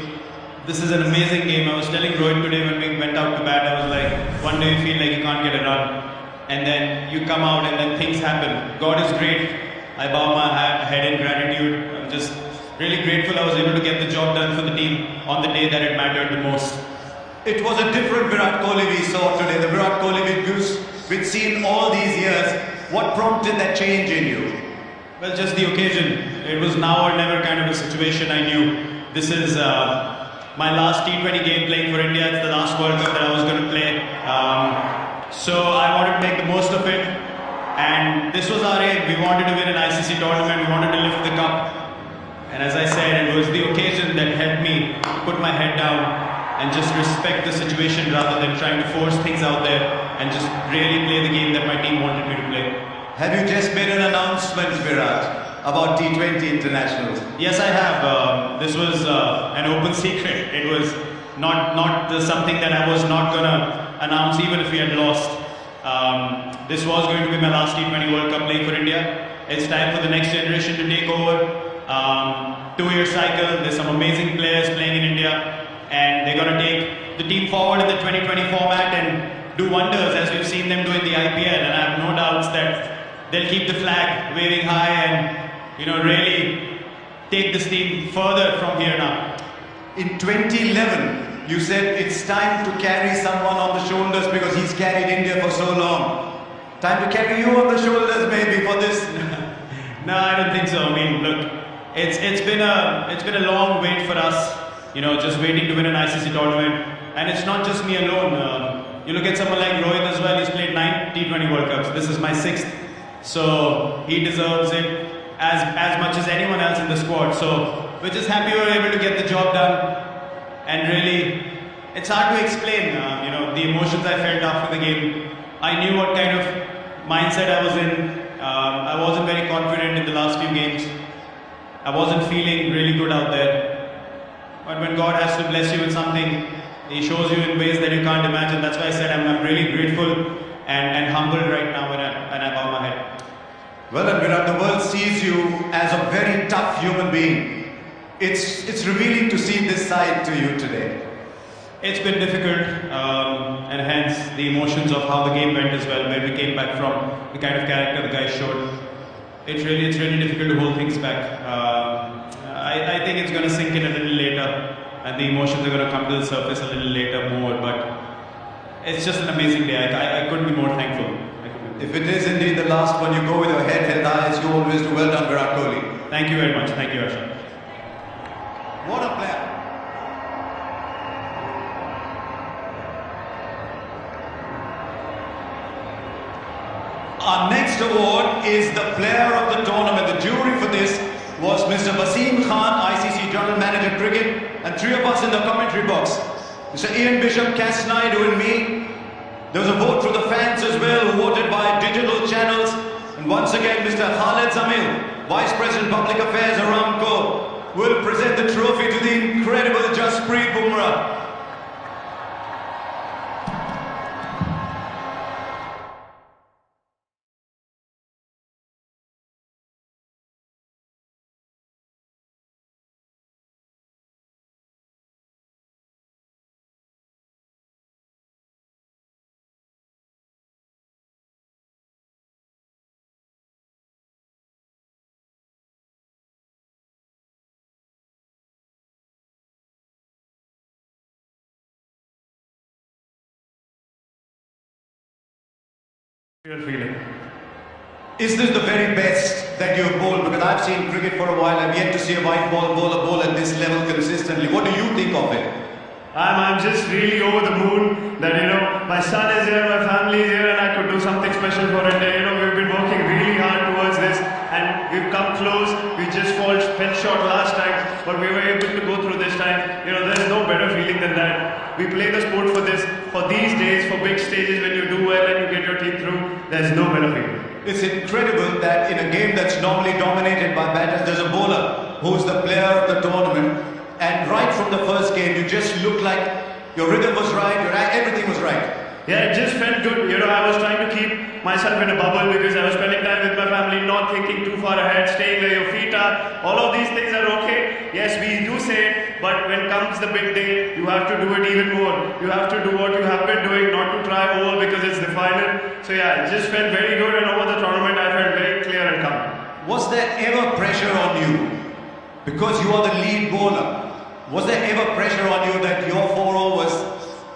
This is an amazing game. I was telling Rohit today when we went out to bat, I was like, one day you feel like you can't get a run, and then you come out and then things happen. God is great. I bow my head in gratitude. I'm just really grateful I was able to get the job done for the team on the day that it mattered the most. It was a different Virat Kohli we saw today, the Virat Kohli we've seen all these years. What prompted that change in you? Well, just the occasion. It was now or never kind of a situation. I knew this is my last T20 game playing for India. It's the last World Cup that I was going to play. So I wanted to make the most of it. And this was our aim. We wanted to win an ICC tournament. We wanted to lift the cup. And as I said, it was the occasion that helped me put my head down and just respect the situation rather than trying to force things out there and just really play the game that my team wanted me to play. Have you just made an announcement, Virat, about T20 internationals? Yes, I have. This was an open secret. It was not something that I was not going to announce even if we had lost. This was going to be my last T20 World Cup playing for India. It's time for the next generation to take over. 2-year cycle. There's some amazing players playing in India. And they're going to take the team forward in the 2020 format and do wonders as we've seen them do in the IPL, and I have no doubts that they'll keep the flag waving high and really take this team further from here now. In 2011, you said it's time to carry someone on the shoulders because he's carried India for so long. Time to carry you on the shoulders maybe for this. No, I don't think so. I mean, look, it's been a long wait for us. Just waiting to win an ICC tournament, and it's not just me alone. You look at someone like Rohit as well. He's played 9 T20 World Cups. This is my 6th, so he deserves it as much as anyone else in the squad. So we're just happy we were able to get the job done. And really, it's hard to explain. The emotions I felt after the game. I knew what kind of mindset I was in. I wasn't very confident in the last few games. I wasn't feeling really good out there. But when God has to bless you with something, He shows you in ways that you can't imagine. That's why I said I'm really grateful and humbled right now when I bow my head. Well, and Virat, the world sees you as a very tough human being. It's revealing to see this side to you today. It's been difficult, and hence the emotions of how the game went as well, where we came back from, the kind of character the guys showed. It's really difficult to hold things back. I think it's going to sink in a little later, and the emotions are going to come to the surface a little later more, but it's just an amazing day. I couldn't be more thankful. If it is indeed the last one, you go with your head held high as you always do. Well done, Virat Kohli. Thank you very much. Thank you, Asha. What a player. Our next award is the player of the tournament. The jury for this was Mr. Wasim Khan, ICC General Manager Cricket, and 3 of us in the commentary box. Mr. Ian Bishop, Cass Naidu and me. There was a vote from the fans as well, who voted by digital channels. And once again, Mr. Khalid Zamil, Vice President Public Affairs, Aramco, will present the trophy to the incredible Jasprit Bumrah. Feeling. Is this the very best that you have bowled? Because I've seen cricket for a while. I've yet to see a white ball bowler bowl at this level consistently. What do you think of it? I'm just really over the moon that my son is here, my family is here, and I could do something special for India. We've been working really hard towards this, and we've come close. We just fell short last time, but we were able to go through this time. There's no better feeling than that. We play the sport for this, for these days, for big stages when you do well and you get your team through. There's no better feeling. It's incredible that in a game that's normally dominated by batters, there's a bowler who's the player of the tournament. And right from the first game, you just looked like your rhythm was right, everything was right. Yeah, it just felt good. I was trying to keep myself in a bubble because I was spending time with my family, not thinking too far ahead, staying where your feet are. All of these things are okay. Yes, we do say it, but when comes the big day, you have to do it even more. You have to do what you have been doing, not to try over because it's the final. So yeah, it just felt very good, and over the tournament, I felt very clear and calm. Was there ever pressure on you? Because you are the lead bowler. Was there ever pressure on you that your 4 overs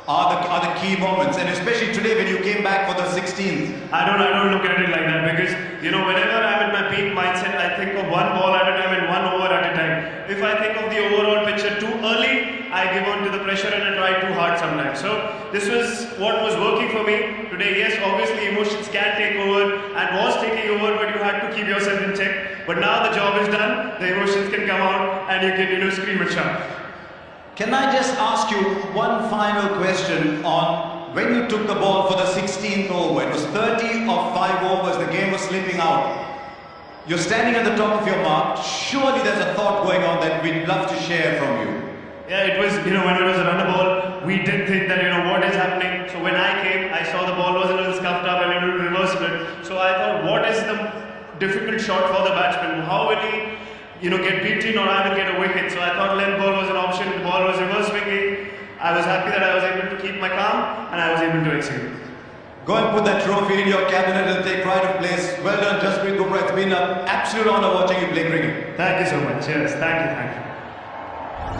are the key moments, and especially today when you came back for the 16th? I don't look at it like that because whenever I'm in my peak mindset, I think of 1 ball at a time and 1 over at a time. If I think of the overall picture too early, I give on to the pressure and I try too hard sometimes. So this was what was working for me today. Yes, obviously emotions can take over and was taking over, but you had to keep yourself in check. But now the job is done, the emotions can come out and you can scream and shout. Can I just ask you one final question on when you took the ball for the 16th over? It was 30 of 5 overs, the game was slipping out. You're standing at the top of your mark. Surely there's a thought going on that we'd love to share from you. Yeah, it was, when it was a runner ball, we did think that, what is happening. So when I came, I saw the ball was a little scuffed up and a little reversible. So I thought, what is the difficult shot for the batsman? How will he get beaten or I will get a wicket. So I thought length ball was an option. The ball was reverse swinging. I was happy that I was able calm, and I was able to execute. Go and put that trophy in your cabinet and take pride of place. Well done, Jasprit Bumrah. It's been an absolute honour watching you play cricket. Thank you so much. Cheers. Thank you. Thank you.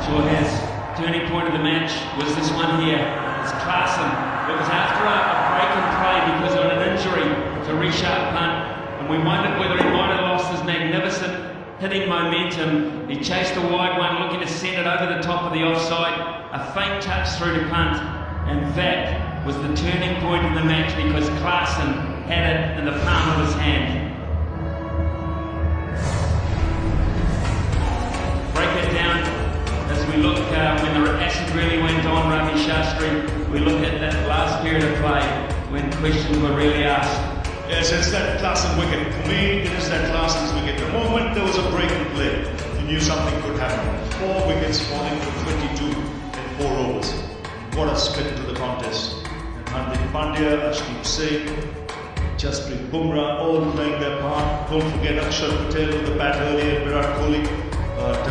Sure has. Turning point of the match was this one here. It's Klaasen. It was after a break in play because of an injury to Richard Punt, and we wondered whether he might have lost his magnificent hitting momentum. He chased a wide one, looking to send it over the top of the offside. A faint touch through to Punt, and that was the turning point in the match because Klaasen had it in the palm of his hand. Break it down as we look when the acid really went on, Ravi Shastri. We look at that last period of play when questions were really asked. Yes, it's that Klaasen wicket. For me, it is that Klaasen's wicket. The moment there was a break in play, you knew something could happen. 4 wickets falling from 22 in 4 overs. What a split into the contest. And Hardik Pandya, Ashdeep Singh, Jasprit Bumrah, all playing their part. Don't forget Akshar Patel with the bat earlier, Virat Kohli. But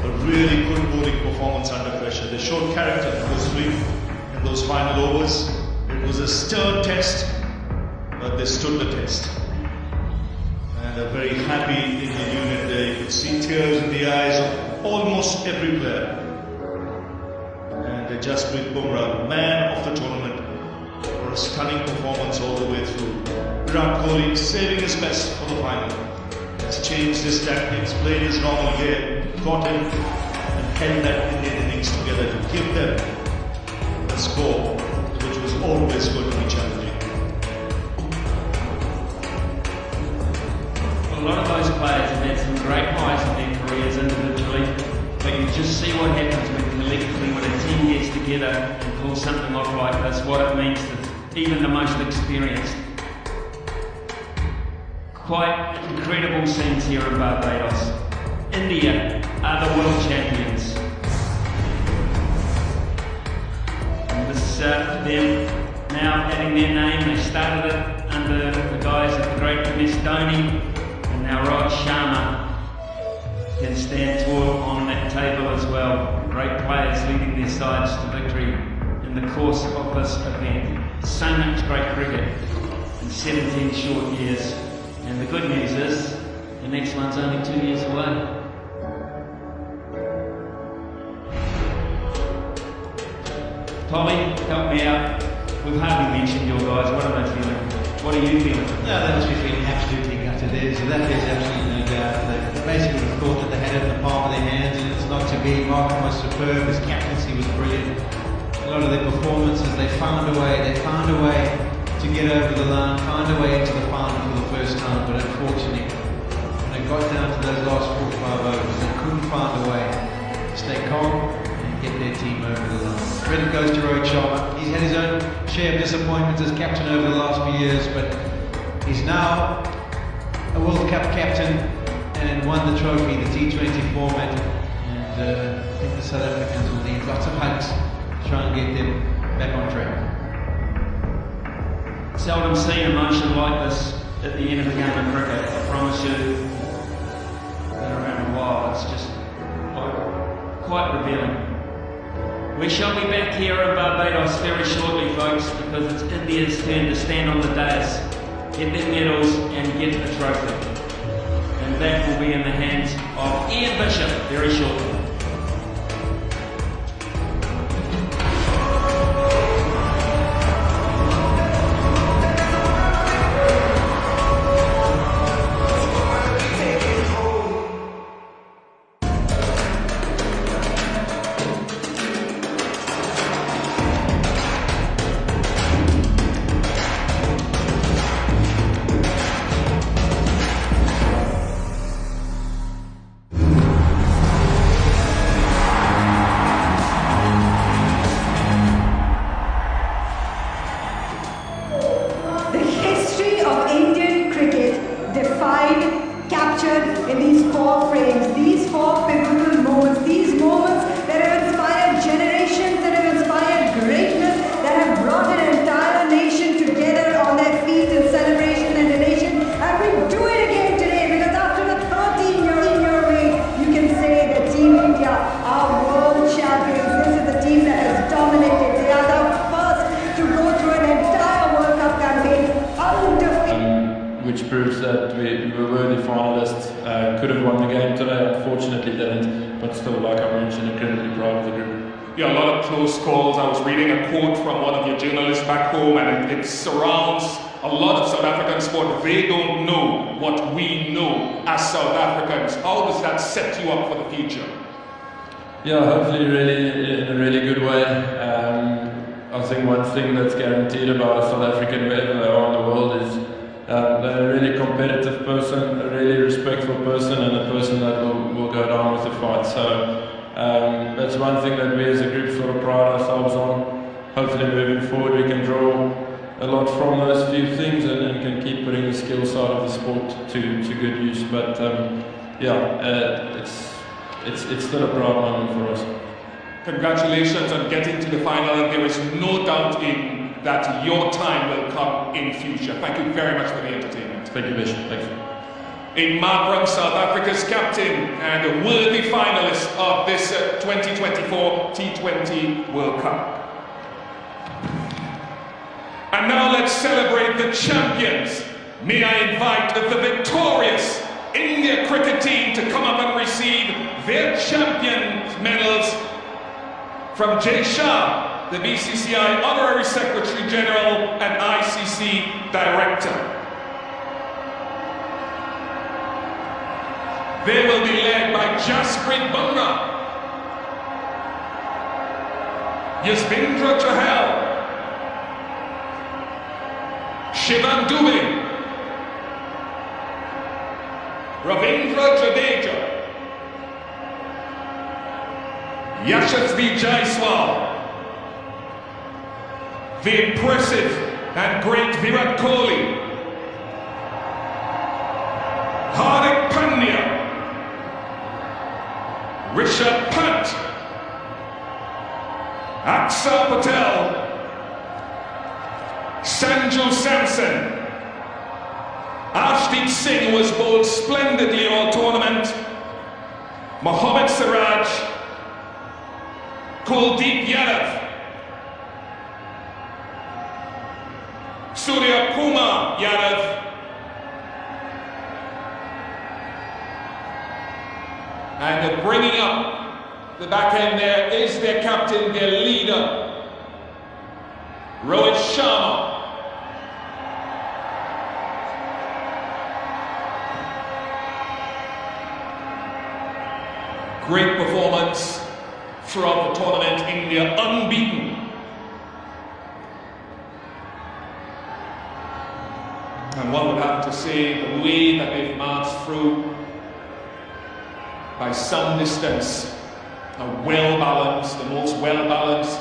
a really good bowling performance under pressure. They showed character in those final overs. It was a stern test, but they stood the test. And a very happy Indian unit there. You could see tears in the eyes of almost every player. And Jasprit Bumrah, man of the tournament, for a stunning performance all the way through. Virat Kohli saving his best for the final. Has changed his tactics, played his normal game, got in and held that Indian innings together to give them a score which was always going to be challenging. Well, a lot of those players have had some great highs in their careers individually, but you just see what happens when collectively, when a team gets together and pulls something off like this, what it means to even the most experienced. Quite incredible scenes here in Barbados. India are the world champions. And this them now adding their name, they started it under the guise of the great MS Dhoni, and now Rohit Sharma can stand tall on that table as well. Great players leading their sides to victory in the course of this event. So much great cricket in 17 short years. And the good news is, the next one's only 2 years away. Tommy, help me out. We've hardly mentioned your guys. What are they feeling? What are you feeling? No, they must be feeling absolutely gutted. There's absolutely no doubt. They basically thought that they had it in the palm of their hands, and it's not to be. Markham was superb. His captaincy was brilliant. A lot of their performances, they found a way to get over the line, find a way into the final for the first time, but unfortunately, when they got down to those last 4 or 5 overs, they couldn't find a way to stay calm and get their team over the line. Credit goes to Rohit Sharma. He's had his own share of disappointments as captain over the last few years, but he's now a World Cup captain and won the trophy, the T20 format, and I think the South Africans will need lots of hugs to try and get them back on track. Seldom seen emotion like this at the end of a game of cricket. I promise you, been around a while. It's just quite revealing. We shall be back here in Barbados very shortly, folks, because it's India's turn to stand on the dais, get their medals and get the trophy. And that will be in the hands of Ian Bishop very shortly. unfortunately didn't, but still, like I mentioned, incredibly proud of the group. Yeah, a lot of close calls. I was reading a quote from one of your journalists back home, and it surrounds a lot of South African sport. They don't know what we know as South Africans. How does that set you up for the future? Yeah, hopefully really in a really good way. I think one thing that's guaranteed about a South African wherever they are in the world is they're a really competitive person, a really respectful person, and a person that will go down with the fight. So that's one thing that we as a group sort of pride ourselves on. Hopefully moving forward we can draw a lot from those few things and can keep putting the skill side of the sport to good use. But it's still a proud moment for us. Congratulations on getting to the final, and there is no doubt in that your time will come in future. Thank you very much for the entertainment. Thank you, Bishop. Thanks. In Mark, South Africa's captain and a worthy finalist of this 2024 T20 World Cup. And now let's celebrate the champions. May I invite the victorious India cricket team to come up and receive their champions medals from Jay Shah, the BCCI Honorary Secretary General and ICC Director. They will be led by Jasprit Bumrah, Yuzvendra Chahal, Shivam Dubey, Ravindra Jadeja, Yashasvi Jaiswal, the impressive and great Virat Kohli, Hardik Pandya, Rishabh Pant, Axar Patel, Sanju Samson, Arshdeep Singh was bowled splendidly all tournament, Mohammad Siraj, Kuldeep Yadav, Surya Kumar Yadav, and bringing up the back end there is their captain, their leader, Rohit Sharma. Great performance throughout the tournament, India unbeaten. And one would have to say the way that they've marched through, by some distance, a well-balanced, the most well-balanced,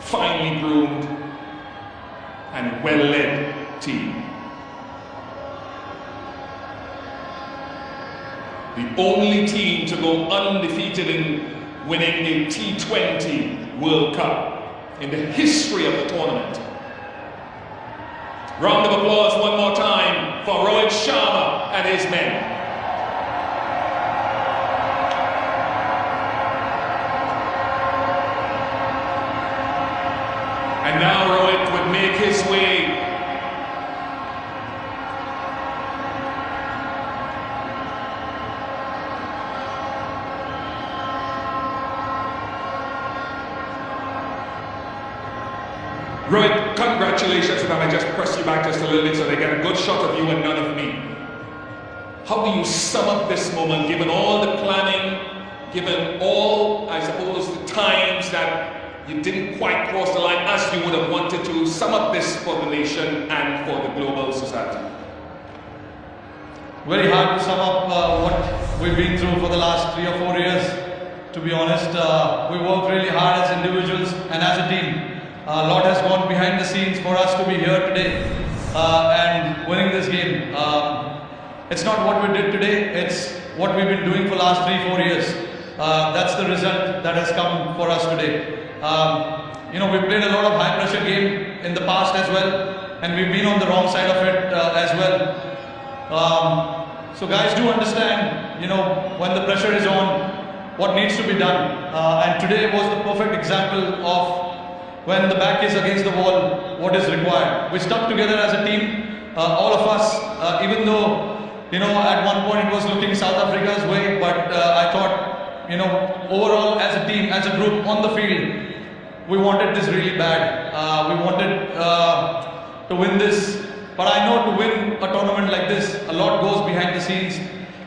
finely groomed and well-led team. The only team to go undefeated in winning a T20 World Cup in the history of the tournament. Round of applause one more time for Rohit Sharma and his men. And now Rohit would make his way Rohit, congratulations, and I just press you back just a little bit so they get a good shot of you and none of me. How do you sum up this moment, given all the planning, given all, I suppose, the times that you didn't quite cross the line as you would have wanted to? Sum up this for the nation and for the global society. Very hard to sum up what we've been through for the last 3 or 4 years. To be honest, we worked really hard as individuals and as a team. A lot has gone behind the scenes for us to be here today and winning this game. It's not what we did today, it's what we've been doing for the last 3-4 years. That's the result that has come for us today. We played a lot of high pressure game in the past as well, and we've been on the wrong side of it as well. So guys do understand, when the pressure is on, what needs to be done. And today was the perfect example of when the back is against the wall, what is required. We stuck together as a team, all of us, even though at one point it was looking South Africa's way, but I thought, overall as a team, as a group on the field, we wanted this really bad. We wanted to win this, but I know to win a tournament like this, a lot goes behind the scenes,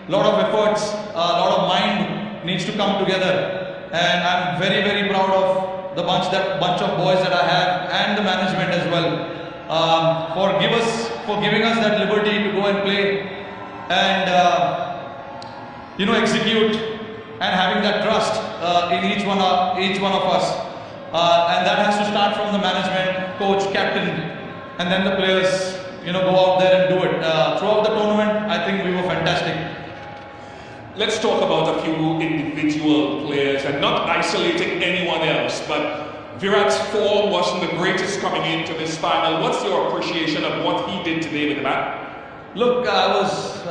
a lot of efforts, a lot of mind needs to come together, and I'm very, very proud of the bunch of boys that I have and the management as well for giving us that liberty to go and play and execute and having that trust in each one of us, and that has to start from the management, coach, captain, and then the players go out there and do it. Throughout the tournament, I think we were fantastic. Let's talk about a few individual players and not isolating anyone else, but Virat's form wasn't the greatest coming into this final. What's your appreciation of what he did today with the bat? Look, I was,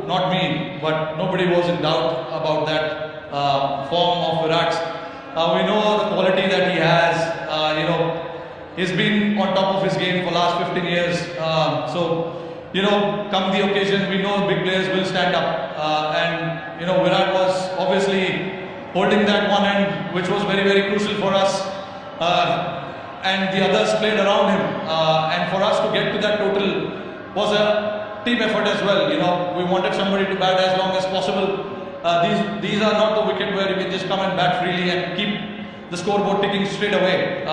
not me, but nobody was in doubt about that form of Virat's. We know the quality that he has. He's been on top of his game for the last 15 years. Come the occasion, we know big players will stand up. And Virat was obviously holding that one end, which was very, very crucial for us. And the others played around him. And for us to get to that total was a team effort as well. We wanted somebody to bat as long as possible. These are not the wicket where you can just come and bat freely and keep the scoreboard ticking straight away.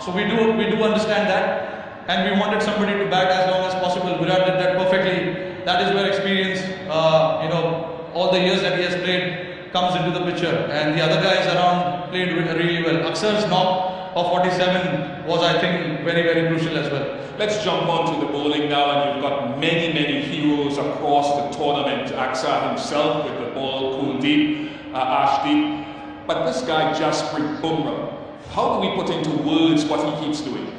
So we do understand that, and we wanted somebody to bat as long as possible. Virat did that perfectly. That is where experience, all the years that he has played comes into the picture, and the other guys around played really well. Aksar's knock of 47 was, I think, very, very crucial as well. Let's jump on to the bowling now, and you've got many, many heroes across the tournament. Aksar himself with the ball, Kuldeep, Ashdeep. But this guy, Jasprit Bumrah, how do we put into words what he keeps doing?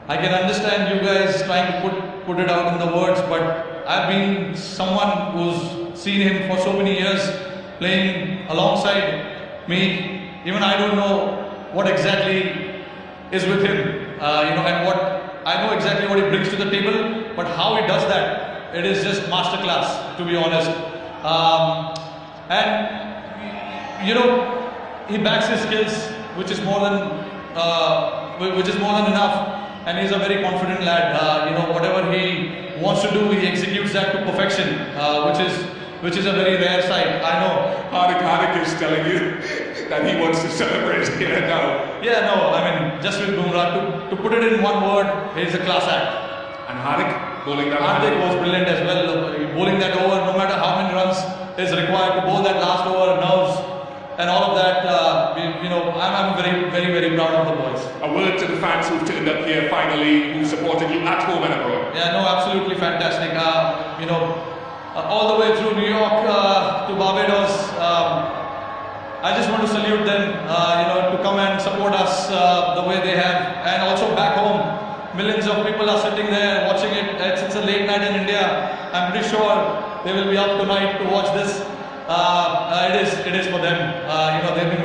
I can understand you guys trying to put it out in the words, but I've been someone who's seen him for so many years playing alongside me. Even I don't know what exactly is with him, and what I know exactly what he brings to the table, but how he does that, it is just masterclass, to be honest. He backs his skills, which is more than enough. And he's a very confident lad. Whatever he wants to do, he executes that to perfection, which is a very rare sight. I know. Hardik is telling you that he wants to celebrate here now. Yeah, no, I mean, just with Bumrah, to put it in one word, he's a class act. And Hardik bowling that? Hardik was brilliant as well. Bowling that over, no matter how many runs is required to bowl that last over, nerves, and all of that, I'm very, very, very proud of the boys. A word to the fans who've turned up here finally, who supported you at home and abroad. Yeah, no, absolutely fantastic. All the way through New York to Barbados, I just want to salute them, to come and support us the way they have. And also back home, millions of people are sitting there watching it. It's a late night in India. I'm pretty sure they will be up tonight to watch this. It is for them. They've been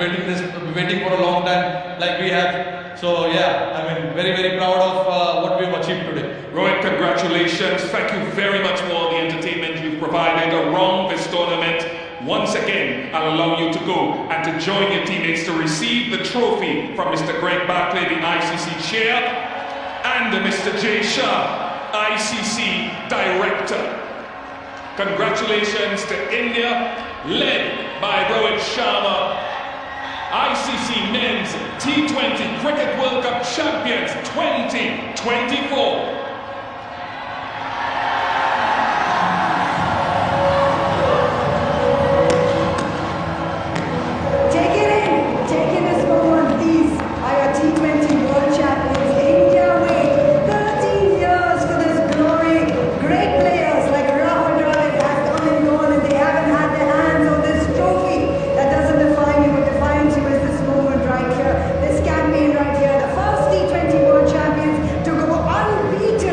waiting for a long time, like we have. So yeah, I mean, very, very proud of what we've achieved today. Rohit, congratulations. Thank you very much for all the entertainment you've provided around this tournament. Once again, I'll allow you to go and to join your teammates to receive the trophy from Mr. Greg Barclay, the ICC chair, and Mr. Jay Shah, ICC director. Congratulations to India, led by Rohit Sharma, ICC Men's T20 Cricket World Cup Champions 2024. Take in this moment. These are your T20 World Champions. India wait 13 years for this glory. Great players like Rahul Dravid have come and gone, and they haven't had their hands on this trophy. That doesn't define you. What defines you is this moment right here, this campaign right here. The first T20 World Champions to go unbeaten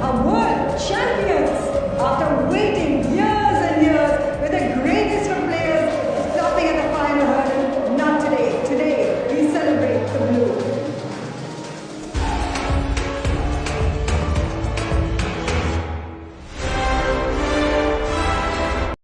are world champions after